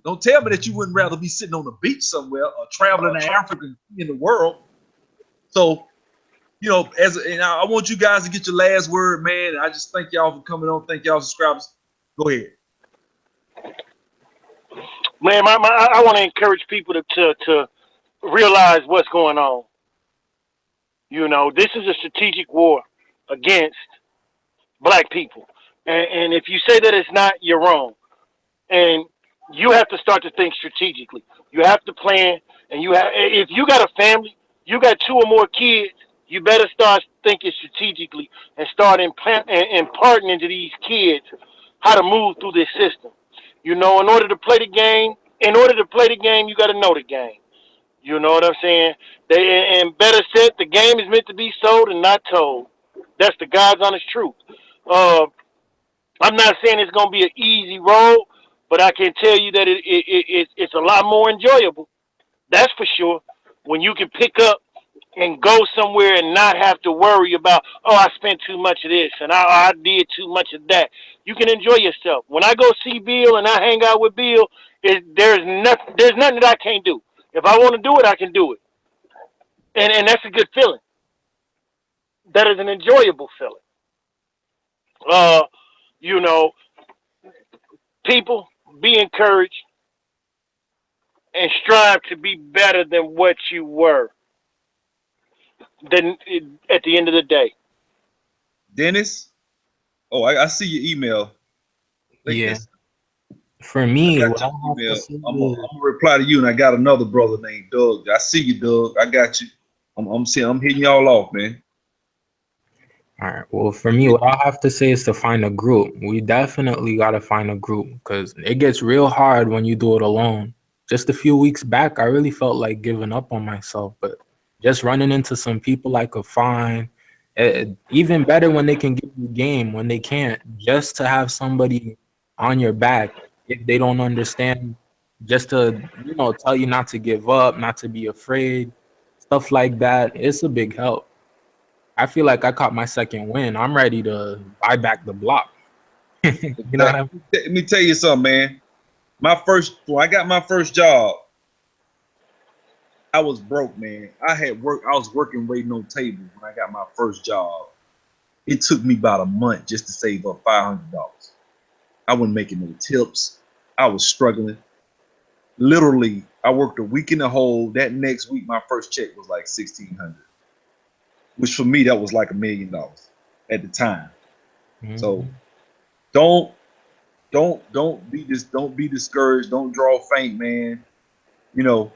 Don't tell me that you wouldn't rather be sitting on the beach somewhere or traveling to Africa in the world. So, you know, and I want you guys to get your last word, man. I just thank y'all for coming on. Thank y'all subscribers. Go ahead. Man, I want to encourage people to realize what's going on. You know, this is a strategic war against black people. And if you say that it's not, you're wrong. And you have to start to think strategically. You have to plan, and if you got a family, you got 2 or more kids, you better start thinking strategically and start imparting into these kids how to move through this system. You know, in order to play the game, you got to know the game. You know what I'm saying? And better said, the game is meant to be sold and not told. That's the God's honest truth. I'm not saying it's going to be an easy road, but I can tell you that it's a lot more enjoyable. That's for sure. When you can pick up and go somewhere and not have to worry about, oh, I spent too much of this and I did too much of that. You can enjoy yourself. When I go see Bill and I hang out with Bill, there's nothing that I can't do. If I want to do it, I can do it. And that's a good feeling. That is an enjoyable feeling. You know, people, be encouraged and strive to be better than what you were. Then at the end of the day. Dennis? Oh, I see your email. Yeah. For me, I'm gonna reply to you, and I got another brother named Doug. I see you, Doug. I got you. I'm hitting y'all off, man. All right. Well, for me, what I have to say is to find a group. We definitely got to find a group because it gets real hard when you do it alone. Just a few weeks back, I really felt like giving up on myself, but just running into some people I could find, even better when they can give you game, when they can't, just to have somebody on your back if they don't understand, just to, you know, tell you not to give up, not to be afraid, stuff like that. It's a big help. I feel like I caught my second win. I'm ready to buy back the block. You know what I mean? Let me tell you something, man. When I got my first job, I was broke, man. I was working waiting on tables when I got my first job. It took me about a month just to save up $500. I wasn't making no tips. I was struggling. Literally, I worked a week in the hole. That next week, my first check was like $1,600, which for me, that was like $1 million at the time. Mm-hmm. So don't be discouraged. Don't draw faint, man. You know,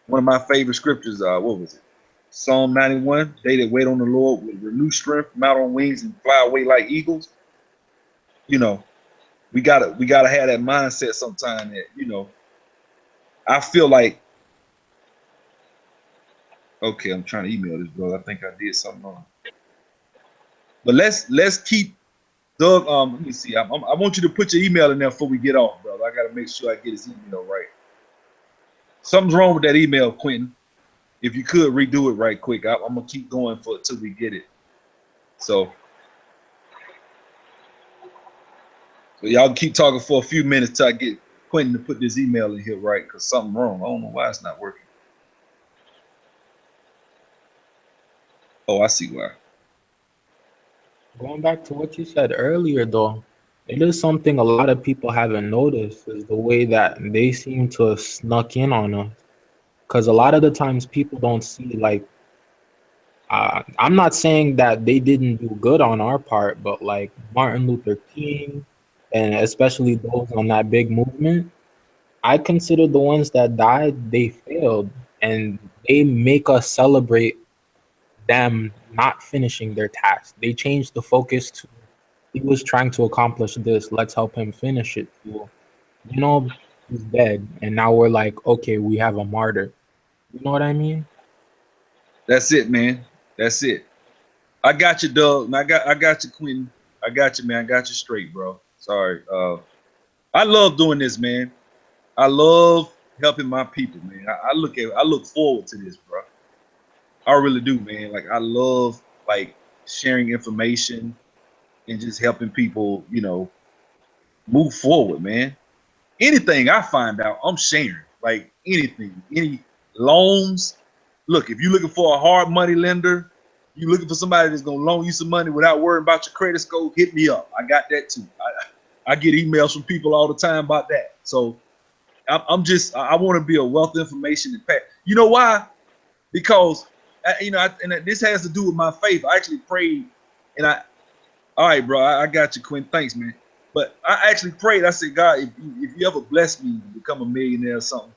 one of my favorite scriptures, what was it? Psalm 91, they that wait on the Lord will renew strength, mount on wings and fly away like eagles. You know, we gotta have that mindset sometime that, you know, I feel like, okay, I'm trying to email this brother. I think I did something wrong. But let's keep Doug. Let me see. I want you to put your email in there before we get off, brother. I gotta make sure I get his email right. Something's wrong with that email, Quentin. If you could redo it right quick, I'm gonna keep going till we get it. So y'all keep talking for a few minutes till I get Quentin to put this email in here right, because something's wrong. I don't know why it's not working. Oh, I see why. Going back to what you said earlier, though, it is something a lot of people haven't noticed is the way that they seem to have snuck in on us. Because a lot of the times people don't see, like, I'm not saying that they didn't do good on our part, but like Martin Luther King and especially those on that big movement, I consider the ones that died, they failed. And they make us celebrate them not finishing their task. They changed the focus to he was trying to accomplish this. Let's help him finish it. To, he's dead. And now we're like, okay, we have a martyr. You know what I mean? That's it, man. That's it. I got you, Doug. I got you, Quentin. I got you, man. I got you straight, bro. Sorry. I love doing this, man. I love helping my people, man. I look forward to this, bro. I really do, man. Like I love like sharing information and just helping people, move forward, man. Anything I find out, I'm sharing. Like anything, any loans. Look, if you're looking for a hard money lender, you looking for somebody that's gonna loan you some money without worrying about your credit score, hit me up. I got that too. I get emails from people all the time about that. So I want to be a wealth of information and pack. You know why? Because and this has to do with my faith. I actually prayed, and all right, bro, I got you, Quinn. Thanks, man. But I actually prayed. I said, God, if you ever bless me to become a millionaire or something,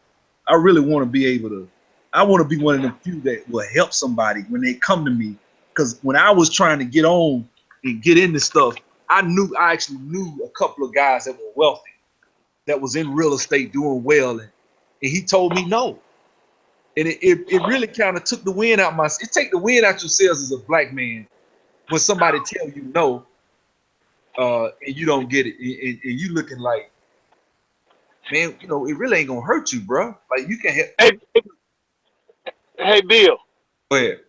I really want to be able to. I want to be one of the few that will help somebody when they come to me. Because when I was trying to get on and get into stuff, I actually knew a couple of guys that were wealthy, that was in real estate doing well, and he told me no. And it really kind of took the wind out it take the wind out your sails as a black man when somebody tell you no, and you don't get it, and you looking like, man, it really ain't gonna hurt you, bro. Like you can help. Hey, Bill. Go ahead.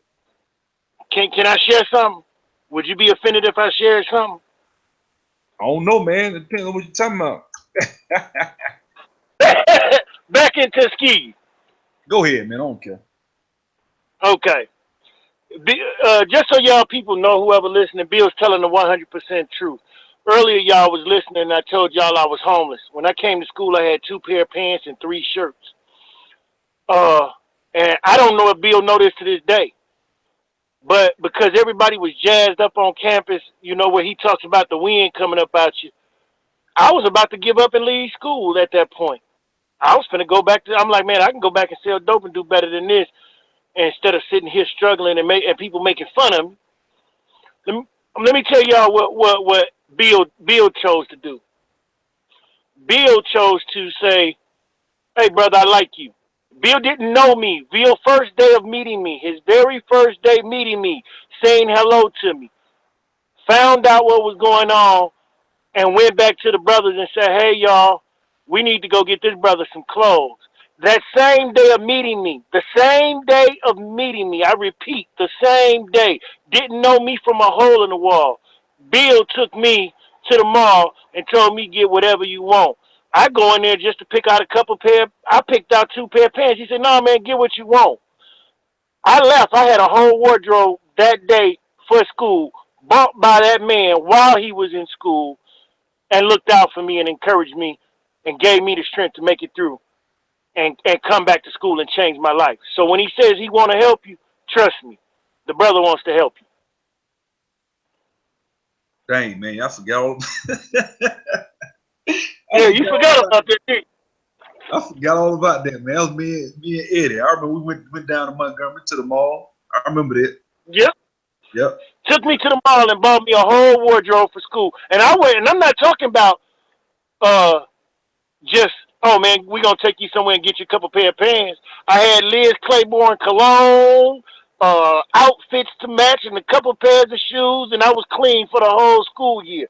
Can I share something? Would you be offended if I shared something? I don't know, man. It depends on what you're talking about. Back in Tuskegee. Go ahead, man. I don't care. Okay. Just so y'all people know, whoever listening, Bill's telling the 100% truth. Earlier, y'all was listening, and I told y'all I was homeless. When I came to school, I had 2 pair of pants and 3 shirts. And I don't know if Bill know this to this day, but because everybody was jazzed up on campus, where he talks about the wind coming up out you, I was about to give up and leave school at that point. I was finna go back I'm like, man, I can go back and sell dope and do better than this instead of sitting here struggling and people making fun of me. Let me tell y'all what Bill chose to do. Bill chose to say, hey, brother, I like you. Bill didn't know me. Bill, first day of meeting me, his very first day meeting me, saying hello to me, found out what was going on, and went back to the brothers and said, hey, y'all, we need to go get this brother some clothes. That same day of meeting me, I repeat, the same day, didn't know me from a hole in the wall. Bill took me to the mall and told me, get whatever you want. I go in there just to pick out a couple pair. I picked out 2 pair of pants. He said, no, man, get what you want. I left. I had a whole wardrobe that day for school, bought by that man while he was in school, and looked out for me and encouraged me and gave me the strength to make it through and come back to school and change my life. So when he says he want to help you, trust me, the brother wants to help you. Dang, man, I forgot all. Yeah, you forgot about that, didn't you? I forgot all about that, man. That was me and Eddie. I remember we went down to Montgomery to the mall. I remember that. Yep. Took me to the mall and bought me a whole wardrobe for school. And I went, and I'm not talking about just, oh man, we're gonna take you somewhere and get you a couple pair of pants. I had Liz Claiborne cologne, outfits to match, and a couple pairs of shoes, and I was clean for the whole school year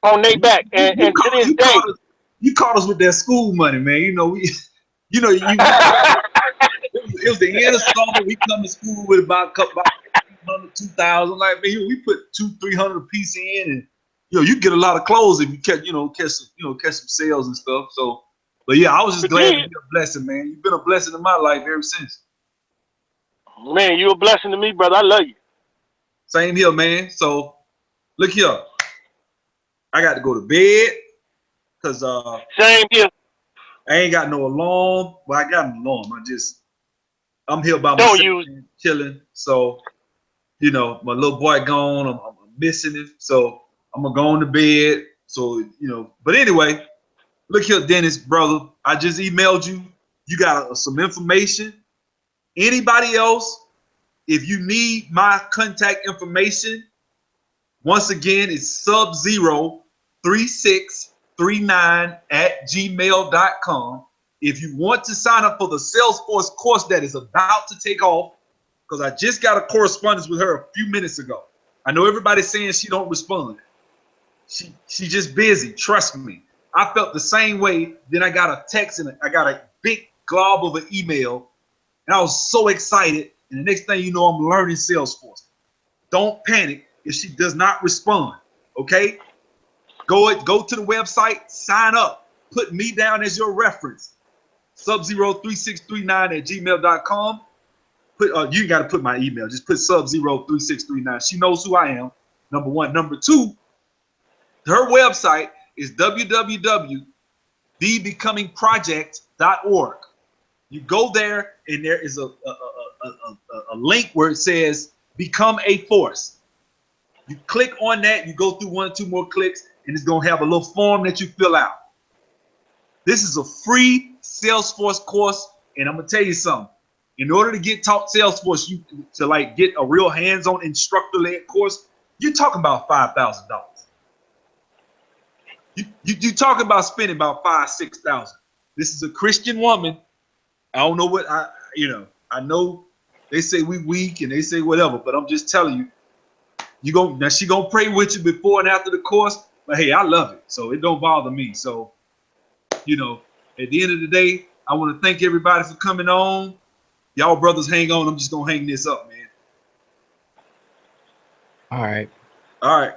on their back. And to this day, you caught us with that school money, man. It was the end of summer. We come to school with about 100, 2,000. Like, man, we put 200-300 a piece in, and you get a lot of clothes if you catch some sales and stuff. So, but yeah, I was just glad to be a blessing, man. You've been a blessing in my life ever since. Man, you a blessing to me, brother. I love you. Same here, man. So, look here. I got to go to bed because same here. I ain't got no alarm. Well, I got an alarm. I'm here by myself, chilling. So you know, my little boy gone. I'm missing him. So I'm gonna go on to bed. So, you know, but anyway, look here, Dennis, brother. I just emailed you. You got some information. Anybody else, if you need my contact information, once again, it's subzero3639@gmail.com. If you want to sign up for the Salesforce course that is about to take off, because I just got a correspondence with her a few minutes ago. I know everybody's saying she don't respond. She's just busy. Trust me. I felt the same way. Then I got a text and I got a big glob of an email, and I was so excited. And the next thing you know, I'm learning Salesforce. Don't panic if she does not respond. Okay? Go to the website, sign up, put me down as your reference. Subzero3639@gmail.com. You got to put my email. Just put Subzero3639. She knows who I am. Number one. Number two, her website is www.thebecomingproject.org. You go there, and there is a link where it says "Become a Force." You click on that. You go through 1 or 2 more clicks, and it's gonna have a little form that you fill out. This is a free Salesforce course, and I'm gonna tell you something. In order to get taught Salesforce, you to like get a real hands-on instructor-led course, you're talking about $5,000. You talking about spending about $5,000-6,000. This is a Christian woman. I don't know what I know they say we weak and they say whatever, but I'm just telling you, she gonna pray with you before and after the course. But hey, I love it, so it don't bother me. So, you know, at the end of the day, I want to thank everybody for coming on. Y'all brothers hang on. I'm just gonna hang this up, man. All right. All right.